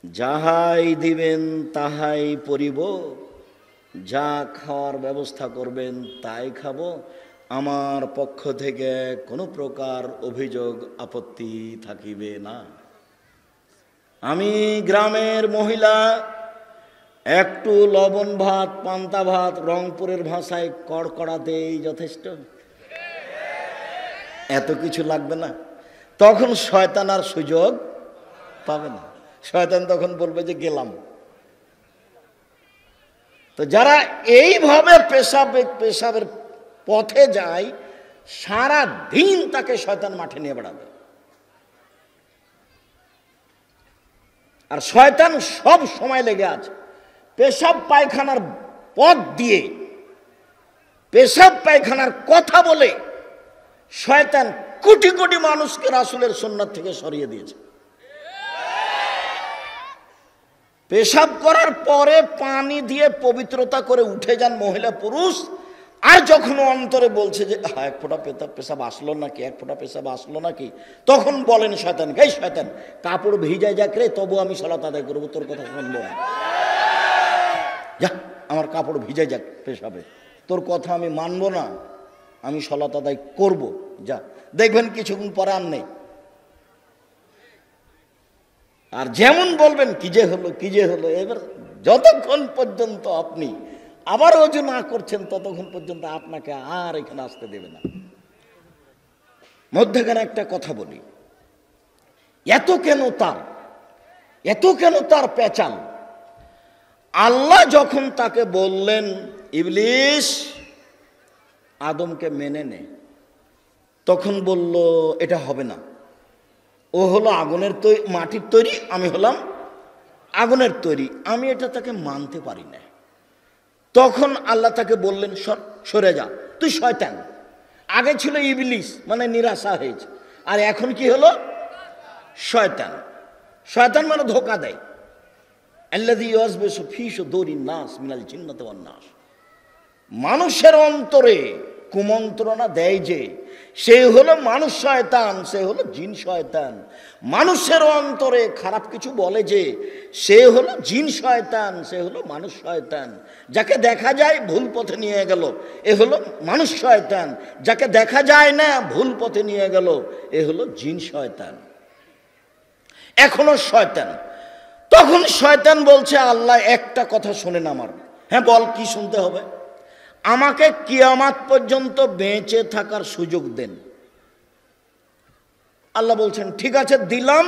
যাহাই দিবেন তাহাই পরিব, যা খাওয়ার ব্যবস্থা করবেন তাই খাবো, আমার পক্ষ থেকে কোনো প্রকার অভিযোগ আপত্তি থাকিবে না। আমি গ্রামের মহিলা, একটু লবণ ভাত, পান্তা ভাত, রংপুরের ভাষায় কড়কড়াতেই যথেষ্ট, এত কিছু লাগবে না। তখন শয়তান আর সুযোগ পাবে না। শয়তান তখন বলবে যে গেলাম। তো যারা এইভাবে পেশাবের পথে যায়, সারা দিন তাকে শয়তান মাঠে নিয়ে বেড়াবে। আর শয়তান সব সময় লেগে আছে পেশাব পায়খানার পথ দিয়ে, পেশাব পায়খানার কথা বলে শয়তান কোটি কোটি মানুষকে রাসূলের সুন্নাত থেকে সরিয়ে দিয়েছে। পেশাব করার পরে পানি দিয়ে পবিত্রতা করে উঠে যান মহিলা পুরুষ, আর যখন অন্তরে বলছে যে 1 ফোঁটা পেশাব আসলো নাকি, 1 ফোঁটা পেশাব আসলো নাকি, তখন বলেন শয়তান, এই শয়তান, কাপড় ভিজায় যাক রে, তবু আমি সালাত আদায় করবো, তোর কথা শুনবো না। যা, আমার কাপড় ভিজায় যাক পেশাবে, তোর কথা আমি মানবো না, আমি সালাত আদায় করব। যা, দেখবেন কিছুক্ষণ পরে আর নেই। আর যেমন বলবেন কি যে হলো, কি যে হলো, এবার যতক্ষণ পর্যন্ত আপনি আবার ওযু না করছেন ততক্ষণ পর্যন্ত আপনাকে আর এখানে আসতে দেবে না। মধ্যখানে একটা কথা বলি, এত কেন তার পেঁচাল? আল্লাহ যখন তাকে বললেন, ইবলিস আদমকে মেনে নে, তখন বলল এটা হবে না, ও হলো আগুনের তৈরি, মাটির তৈরি, আমি হলাম আগুনের তৈরি, আমি এটা তাকে মানতে পারি না। তখন আল্লাহ তাকে বললেন, সরে যা, তুই শয়তান। আগে ছিল ইবলিস, মানে নিরাশা হয়েছে, আর এখন কি হলো? শয়তান। শয়তান মানে ধোঁকা দেয়। আল্লাযী ইউওয়াসবিসু ফী সুদূরিন নাস মিনাল জিন্নাতি ওয়ান নাস, মানুষের অন্তরে কুমন্ত্রণা দেয় যে, সে হলো মানুষ শয়তান, সে হলো জিন শয়তান। মানুষের অন্তরে খারাপ কিছু বলে যে, সে হলো জিন শয়তান, সে হলো মানুষ শয়তান। যাকে দেখা যায় ভুল পথে নিয়ে গেল, এ হলো মানুষ শয়তান। যাকে দেখা যায় না ভুল পথে নিয়ে গেল, এ হলো জিন শয়তান। এখনো শয়তান। তখন শয়তান বলছে, আল্লাহ একটা কথা শোনেন আমার। হ্যাঁ বল, কি শুনতে হবে? আমাকে কিয়ামত পর্যন্ত বেঁচে থাকার সুযোগ দেন। আল্লাহ বলছেন, ঠিক আছে দিলাম,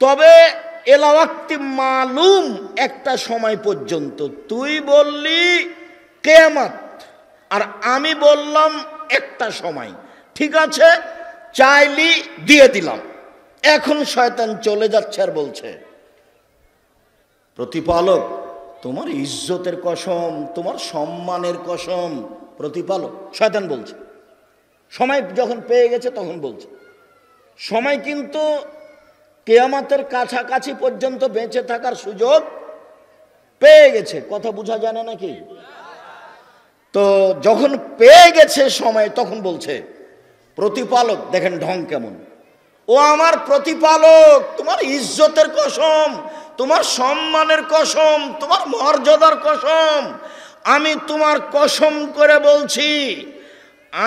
তবে এলা ওয়াক্তি মালুম, একটা সময় পর্যন্ত। তুই বললি কিয়ামত, আর আমি বললাম একটা সময়, ঠিক আছে চাইলি দিয়ে দিলাম। এখন শয়তান চলে যাচ্ছে আর বলছে, প্রতিপালক তোমার ইজ্জতের কসম, তোমার সম্মানের কসম, প্রতিপালক। শয়তান বলছে, সময় যখন পেয়ে গেছে তখন বলছে, সময় কিন্তু কিয়ামতের কাছাকাছি পর্যন্ত বেঁচে থাকার সুযোগ পেয়ে গেছে। কথা বোঝা যায় না নাকি? তো যখন পেয়ে গেছে সময়, তখন বলছে, প্রতিপালক, দেখেন ঢং কেমন, ও আমার প্রতিপালক তোমার ইজ্জতের কসম, তোমার সম্মানের কসম, তোমার মর্যাদার কসম, আমি তোমার কসম করে বলছি,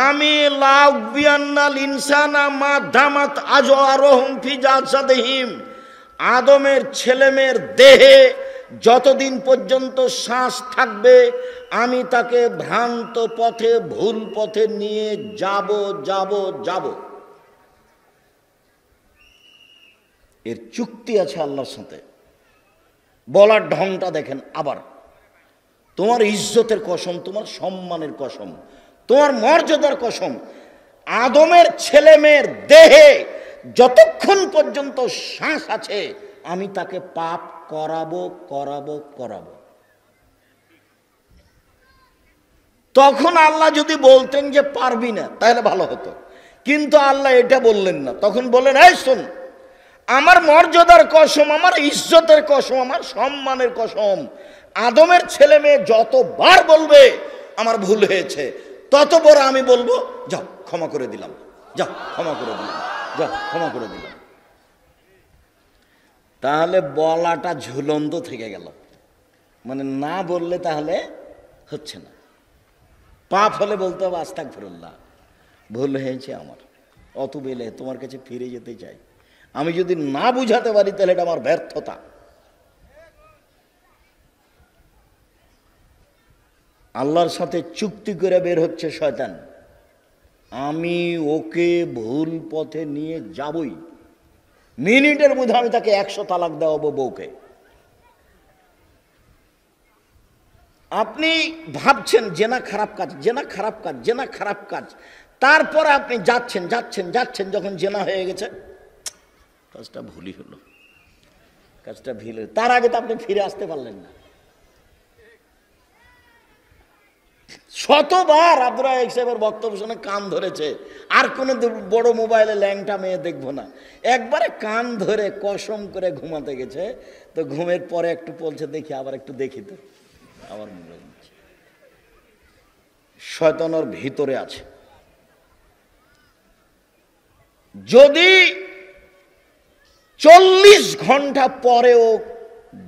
আমি লাউবিয়ান্নাল ইনসানা মাদামাত আজওয়ারুহুম ফি জাসাদিহিম, আদমের ছেলেমেয়ের দেহে যতদিন পর্যন্ত শ্বাস থাকবে আমি তাকে ভ্রান্ত পথে, ভুল পথে নিয়ে যাব যাব যাব। এর চুক্তি আছে আল্লাহর সাথে। বলার ঢংটা দেখেন। আবার তোমার ইজ্জতের কসম, তোমার সম্মানের কসম, তোমার মর্যাদার কসম, আদমের ছেলে মেয়ের দেহে যতক্ষণ পর্যন্ত শ্বাস আছে আমি তাকে পাপ করাবো করাবো করাবো। তখন আল্লাহ যদি বলতেন যে পারবি না তাহলে ভালো হতো, কিন্তু আল্লাহ এটা বললেন না। তখন বললেন, এই শোন, আমার মর্যাদার কসম, আমার ইজ্জতের কসম, আমার সম্মানের কসম, আদমের ছেলে মেয়ে যতবার বলবে আমার ভুল হয়েছে ততবার আমি বলবো যাও ক্ষমা করে দিলাম, যাও ক্ষমা করে দিলাম, যাও ক্ষমা করে দিলাম। তাহলে বলাটা ঝুলন্ত থেকে গেল, মানে না বললে তাহলে হচ্ছে না। পাপ হলে বলতে হবে আস্তাগফিরুল্লাহ, ভুল হয়েছে আমার, অত বেলে তোমার কাছে ফিরে যেতে চাই। আমি যদি না বুঝাতে পারি তাহলে এটা আমার ব্যর্থতা। আল্লাহর সাথে চুক্তি করে বের হচ্ছে শয়তান, আমি ওকে ভুল পথে নিয়ে যাবই, মিনিটের মধ্যে আমি তাকে 100 তালাক দেওয়াবো বউকে। আপনি ভাবছেন জেনা খারাপ কাজ, জেনা খারাপ কাজ, জেনা খারাপ কাজ, তারপরে আপনি যাচ্ছেন যাচ্ছেন যাচ্ছেন, যখন জেনা হয়ে গেছে কাজটা ভুলই হলো, কাজটা ভুল, তার আগে তো আপনি ফিরে আসতে পারলেন না। শতবার আব্দুর রাজ্জাক সাহেবের বক্তব্য শুনে কান ধরেছে, আর কোনো বড় মোবাইলে ল্যাংটা মেয়ে দেখবো না। একবারে কান ধরে কসম করে ঘুমাতে গেছে, তো ঘুমের পরে একটু বলছে দেখি, আবার একটু দেখি, তো আবার মোবাইল। শয়তানের ভিতরে আছে। যদি 40 ঘন্টা পরেও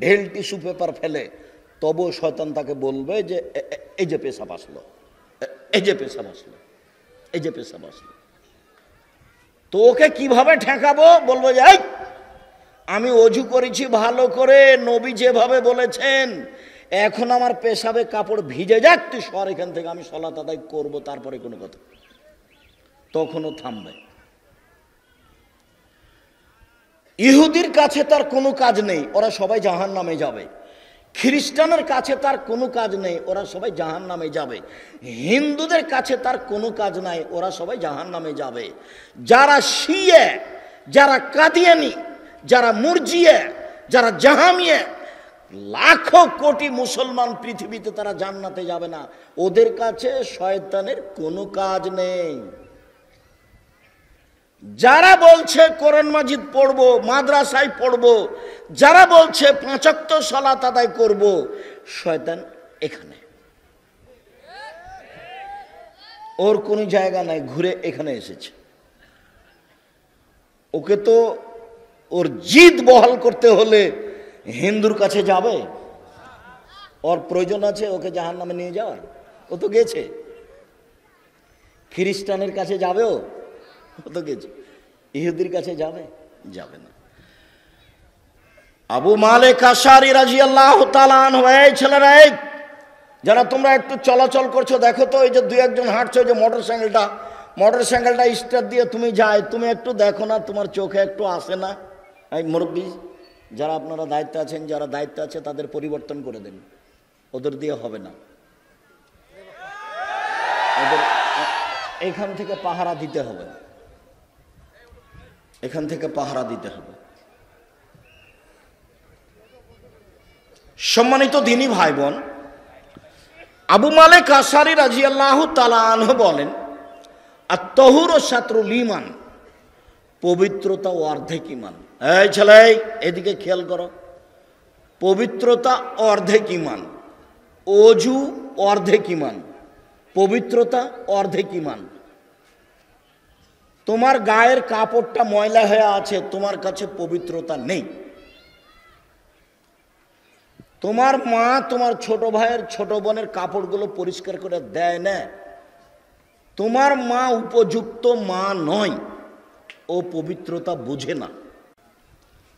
ঢেল টিস্যু পেপার ফেলে, তবু শয়তান তাকে বলবে যে এই যে পেশাব আসলো, এই যে পেশাব আসলো, এই যে পেশাব আসলো। তো ওকে কিভাবে ঠেকাবো? বলবো যে এই আমি অজু করেছি ভালো করে, নবী যেভাবে বলেছেন, এখন আমার পেশাবে কাপড় ভিজে যাক, তুই সর এখান থেকে, আমি সালাত আদায় করবো, তারপরে কোনো কথা। তখনও থামবে। ইহুদির কাছে তার কোনো কাজ নেই, ওরা সবাই জাহান্নামে যাবে। খ্রিস্টানের কাছে তার কোনো কাজ নেই, ওরা সবাই জাহান্নামে যাবে। হিন্দুদের কাছে তার কোনো কাজ নাই, ওরা সবাই জাহান্নামে যাবে। যারা শিয়া, যারা কাদিয়ানি, যারা মুরজিয়া, যারা জাহামিয়া, লাখো কোটি মুসলমান পৃথিবীতে, তারা জান্নাতে যাবে না। ওদের কাছে শয়তানের কোনো কাজ নেই। যারা বলছে কোরআন মাজিদ পড়বো, মাদ্রাসায় পড়বো, যারা বলছে 5 ওয়াক্ত সালাত আদায় করব, শয়তান এখানে, ওর কোনো জায়গা নাই, ঘুরে এখানে এসেছে। ওকে তো ওর জিদ বহাল করতে হলে হিন্দুর কাছে যাবে, ওর প্রয়োজন আছে ওকে জাহান্নামে নিয়ে যাওয়ার, ও তো গেছে। খ্রিস্টানের কাছে যাবেও, ও তো গেছে। ইহুদির কাছে যাবে? যাবে না। আবু মালিক আশআরী রাদিয়াল্লাহু তাআলা আনহু, এই ছেলেরা, এই যারা তোমরা একটু চলাচল করছো, দেখো তো, এই যে 2-1 জন হাঁটছো, যে মোটরসাইকেলটা স্টার্ট দিয়ে তুমি যাই, তুমি একটু দেখো না, তোমার চোখে একটু আসে না? এই মুরব্বী যারা আপনারা দায়িত্বে আছেন, যারা দায়িত্ব আছে, তাদের পরিবর্তন করে দেন, ওদের দিয়ে হবে না। ওদের এখান থেকে পাহারা দিতে হবে, এখান থেকে পাহারা দিতে হবে। সম্মানিত দ্বীনী ভাই বোন, আবু মালিক আশআরী রাদিয়াল্লাহু তাআলা আনহু বলেন, আত-তাহুরু শাতরুল ঈমান, পবিত্রতা অর্ধেক ঈমান। এই ছেলে, এদিকে খেয়াল করো, পবিত্রতা অর্ধেক ঈমান, ওযু অর্ধেক ঈমান, পবিত্রতা অর্ধেক ঈমান। তোমার গায়ের কাপড়টা ময়লা হয়ে আছে, তোমার কাছে পবিত্রতা নেই। তোমার মা তোমার ছোট ভাইয়ের ছোট বোনের কাপড়গুলো পরিষ্কার করে দেয় না, তোমার মা উপযুক্ত মা নয়, ও পবিত্রতা বুঝে না।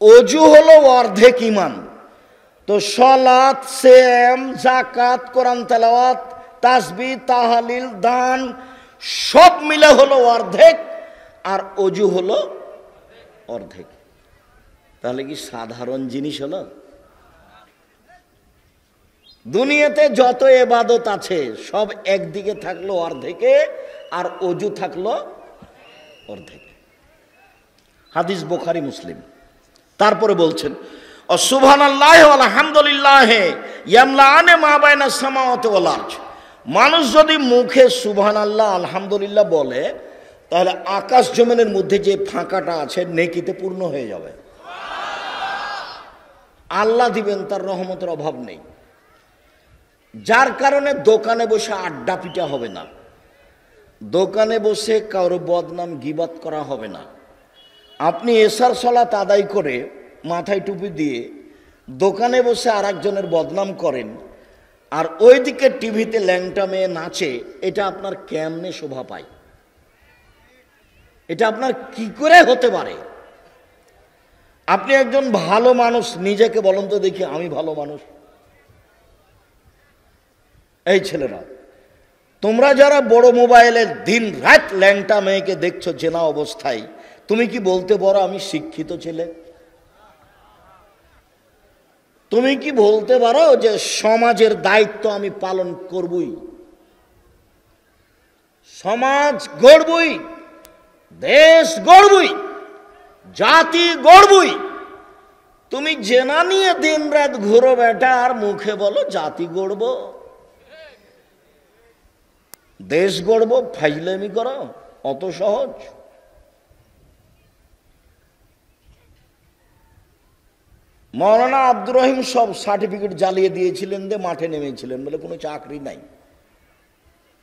অজু হলো অর্ধেক ইমান। তো সালাত, সিয়াম, যাকাত, কোরআন তেলাওয়াত, তাসবিহ, তাহলিল, দান সব মিলে হলো অর্ধেক, আর অজু হলো অর্ধেক। তাহলে কি সাধারণ জিনিস হলো? দুনিয়াতে যত ইবাদত আছে সব একদিকে থাকলো অর্ধেকে, আর অজু থাকলো অর্ধেকে। হাদিস বুখারী মুসলিম। তারপরে বলছেন সুবহানাল্লাহি ওয়া আলহামদুলিল্লাহি ইয়ামলাআনে মা বাইনাস সামাওয়াতি ওয়াল আরজ। মানুষ যদি মুখে সুবহানাল্লাহ আলহামদুলিল্লাহ বলে, তাহলে আকাশ জমিনের মধ্যে যে ফাঁকাটা আছে নেকিতে পূর্ণ হয়ে যাবে। আল্লাহ দিবেন, তার রহমতের অভাব নেই। যার কারণে দোকানে বসে আড্ডা পিটা হবে না, দোকানে বসে কারো বদনাম গীবাত করা হবে না। আপনি এশার সালাত আদায় করে মাথায় টুপি দিয়ে দোকানে বসে আর একজনের বদনাম করেন, আর ওইদিকে টিভিতে ল্যাংটা মেয়ে নাচে, এটা আপনার কেমনে শোভা পায়? এটা আপনার কি করে হতে পারে? আপনি একজন ভালো মানুষ, নিজেকে বলুন তো দেখি আমি ভালো মানুষ। এই ছেলেরা, তোমরা যারা বড় মোবাইলে দিন রাত ল্যাংটা মেয়েকে দেখছো চেনা অবস্থায়, তুমি কি বলতে পারো আমি শিক্ষিত ছেলে? তুমি কি বলতে পারো যে সমাজের দায়িত্ব আমি পালন করবই, সমাজ গড়বই, দেশ গড়বই, জাতি গড়বই? তুমি জেনা নিয়ে দিন রাত ঘুরো বেটা, আর মুখে বলো জাতি গড়ব, দেশ গড়ব, ফাইজলামি করো, অত সহজ? মৌলানা আব্দুর রহিম সব সার্টিফিকেট জ্বালিয়ে দিয়েছিলেন, দিয়ে মাঠে নেমেছিলেন, বলে কোনো চাকরি নাই,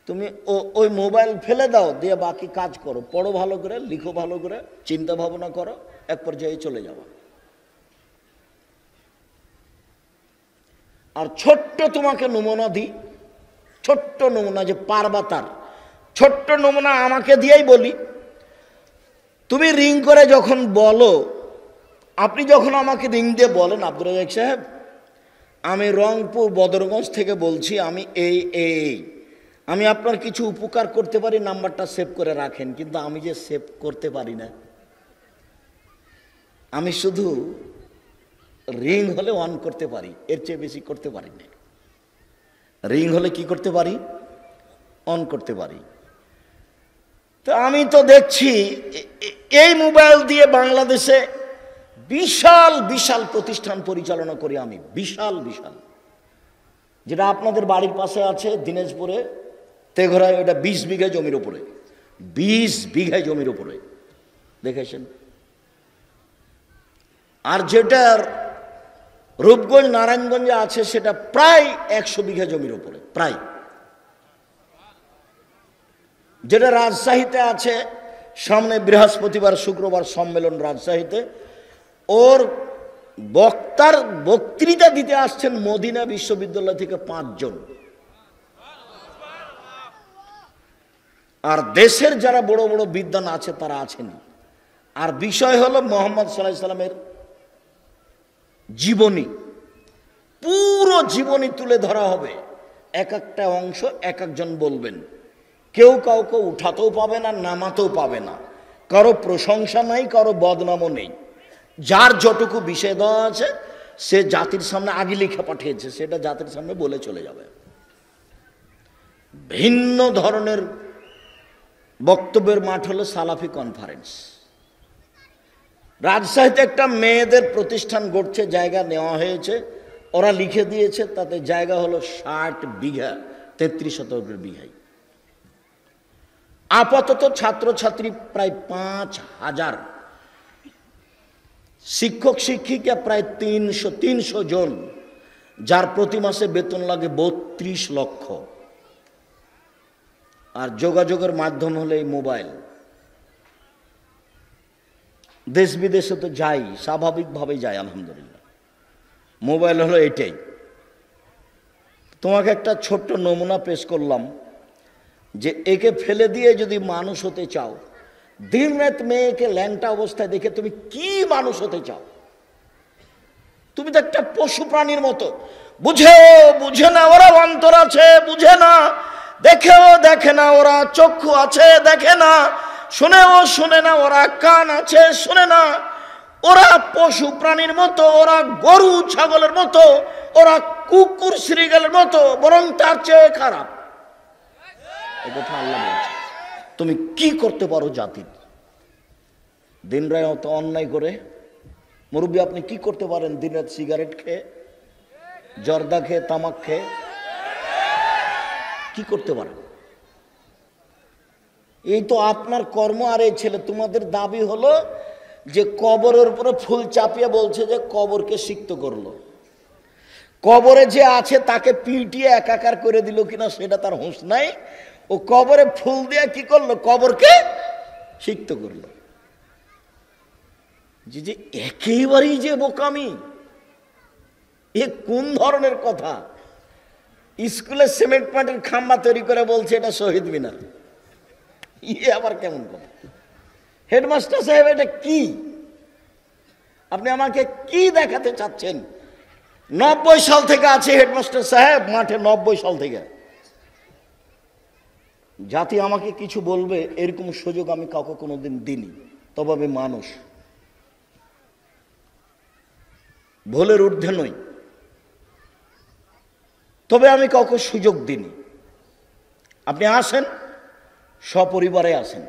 তুমি ওই মোবাইল ফেলে দাও, দিয়ে বাকি কাজ করো, পড়ো ভালো করে, লিখো ভালো করে, চিন্তা ভাবনা করো, এক পর্যায়ে চলে যাওয়া। আর ছোট্ট তোমাকে নমুনা দিই, ছোট্ট নমুনা, যে পারবা তার ছোট্ট নমুনা আমাকে দিয়েই বলি। তুমি রিং করে যখন বলো, আপনি যখন আমাকে রিং দিয়ে বলেন, আব্দুর রাজ্জাক সাহেব আমি রংপুর বদরগঞ্জ থেকে বলছি, আমি এই আমি আপনার কিছু উপকার করতে পারি, নাম্বারটা সেভ করে রাখেন। কিন্তু আমি যে সেভ করতে পারি না, আমি শুধু রিং হলে অন করতে পারি, এর চেয়ে বেশি করতে পারি না। রিং হলে কি করতে পারি? অন করতে পারি। তো আমি তো দেখছি এই মোবাইল দিয়ে বাংলাদেশে বিশাল বিশাল প্রতিষ্ঠান পরিচালনা করি আমি, বিশাল বিশাল। যেটা আপনাদের বাড়ির পাশে আছে দিনাজপুরে তেঘরায়, ওটা 20 বিঘা জমির উপরে, 20 বিঘা জমির উপরে দেখেছেন। আর যেটার রূপগঞ্জ নারায়ণগঞ্জে আছে সেটা প্রায় 100 বিঘা জমির উপরে, প্রায়। যেটা রাজশাহীতে আছে, সামনে বৃহস্পতিবার শুক্রবার সম্মেলন রাজশাহীতে, ওর বক্তৃতা দিতে আসছেন মদিনা বিশ্ববিদ্যালয় থেকে 5 জন। আর দেশের যারা বড় বড় বিদ্বান আছে তারা আছেনি। আর বিষয় হলো মুহাম্মদ সাল্লাল্লাহু আলাইহি সাল্লামের জীবনী, পুরো জীবনী তুলে ধরা হবে। এক একটা অংশ এক একজন বলবেন, কেউ কাউকে উঠাতেও পাবে না, নামাতেও পাবে না, কারো প্রশংসা নাই, কারো বদনামও নেই। যার যতটুকু বিষয় দেওয়া আছে সে জাতির সামনে আগে লিখে পাঠিয়েছে, সেটা জাতির সামনে বলে চলে যাবে। ভিন্ন ধরনের বক্তব্যের মাঠ হলো সালাফি কনফারেন্স। রাজশাহীতে একটা মেয়েদের প্রতিষ্ঠান গড়ছে, জায়গা নেওয়া হয়েছে, ওরা লিখে দিয়েছে, তাতে জায়গা হলো 60 বিঘা, 33 শতকের বিঘায়। আপাতত ছাত্রছাত্রী প্রায় 5000, শিক্ষক শিক্ষিকা প্রায় 300 জন, যার প্রতি মাসে বেতন লাগে 32 লক্ষ। আর যোগাযোগের মাধ্যম হলো এই মোবাইল। দেশ বিদেশে তো যাই, স্বাভাবিকভাবেই যাই, আলহামদুলিল্লাহ। মোবাইল হলো এটাই। তোমাকে একটা ছোট্ট নমুনা পেশ করলাম যে একে ফেলে দিয়ে যদি মানুষ হতে চাও, দিন রাত মেয়েকে ল্যাংটা অবস্থায় দেখে তুমি কি মানুষ হতে চাও? তুমি তো একটা পশু প্রাণীর মতো। বুঝে না ওরা অন্তর আছে, বুঝে না, দেখেও দেখে না ওরা, চক্ষু আছে দেখে না, শুনেও শুনে না ওরা, কান আছে শুনে না, ওরা পশু প্রাণীর মতো, ওরা গরু ছাগলের মতো, ওরা কুকুর শ্রীগালের মতো, বরং তার চেয়ে খারাপ। এই কথা আল্লাহ বলছে। তুমি কি করতে পারো জাতির? দিন রাত অন্যায় করে। মুরব্বী, আপনি কি করতে পারেন দিন রাত সিগারেট খেয়ে, জর্দা খেয়ে, তামাক খেয়ে? কি করতে পারেন? এই তো আপনার কর্ম। আর এই ছেলে, তোমাদের দাবি হলো যে কবরের উপরে ফুল চাপিয়ে বলছে যে কবরকে সিক্ত করলো। কবরে যে আছে তাকে পিটিয়ে একাকার করে দিল কিনা সেটা তার হুঁশ নাই। ও কবরে ফুল দিয়ে কি করলো? কবরকে সিক্ত করলো। যে একেবারেই যে বোকামি! এ কোন ধরনের কথা? স্কুলে সিমেন্ট মাটির খাম্বা তৈরি করে বলছে এটা শহীদ মিনার। ইয়ে আবার কেমন কথা? হেডমাস্টার সাহেব, এটা কি? আপনি আমাকে কি দেখাতে চাচ্ছেন? 90 সাল থেকে আছে হেডমাস্টার সাহেব মাঠে, 90 সাল থেকে। জাতি আমাকে কিছু বলবে এরকম সুযোগ আমি কাউকে কোনোদিন দিইনি। তবে আমি মানুষ, ভুলের ঊর্ধ্বে নই, তবে আমি কাউকে সুযোগ দিইনি। আপনি আসেন, সপরিবারে আসেন।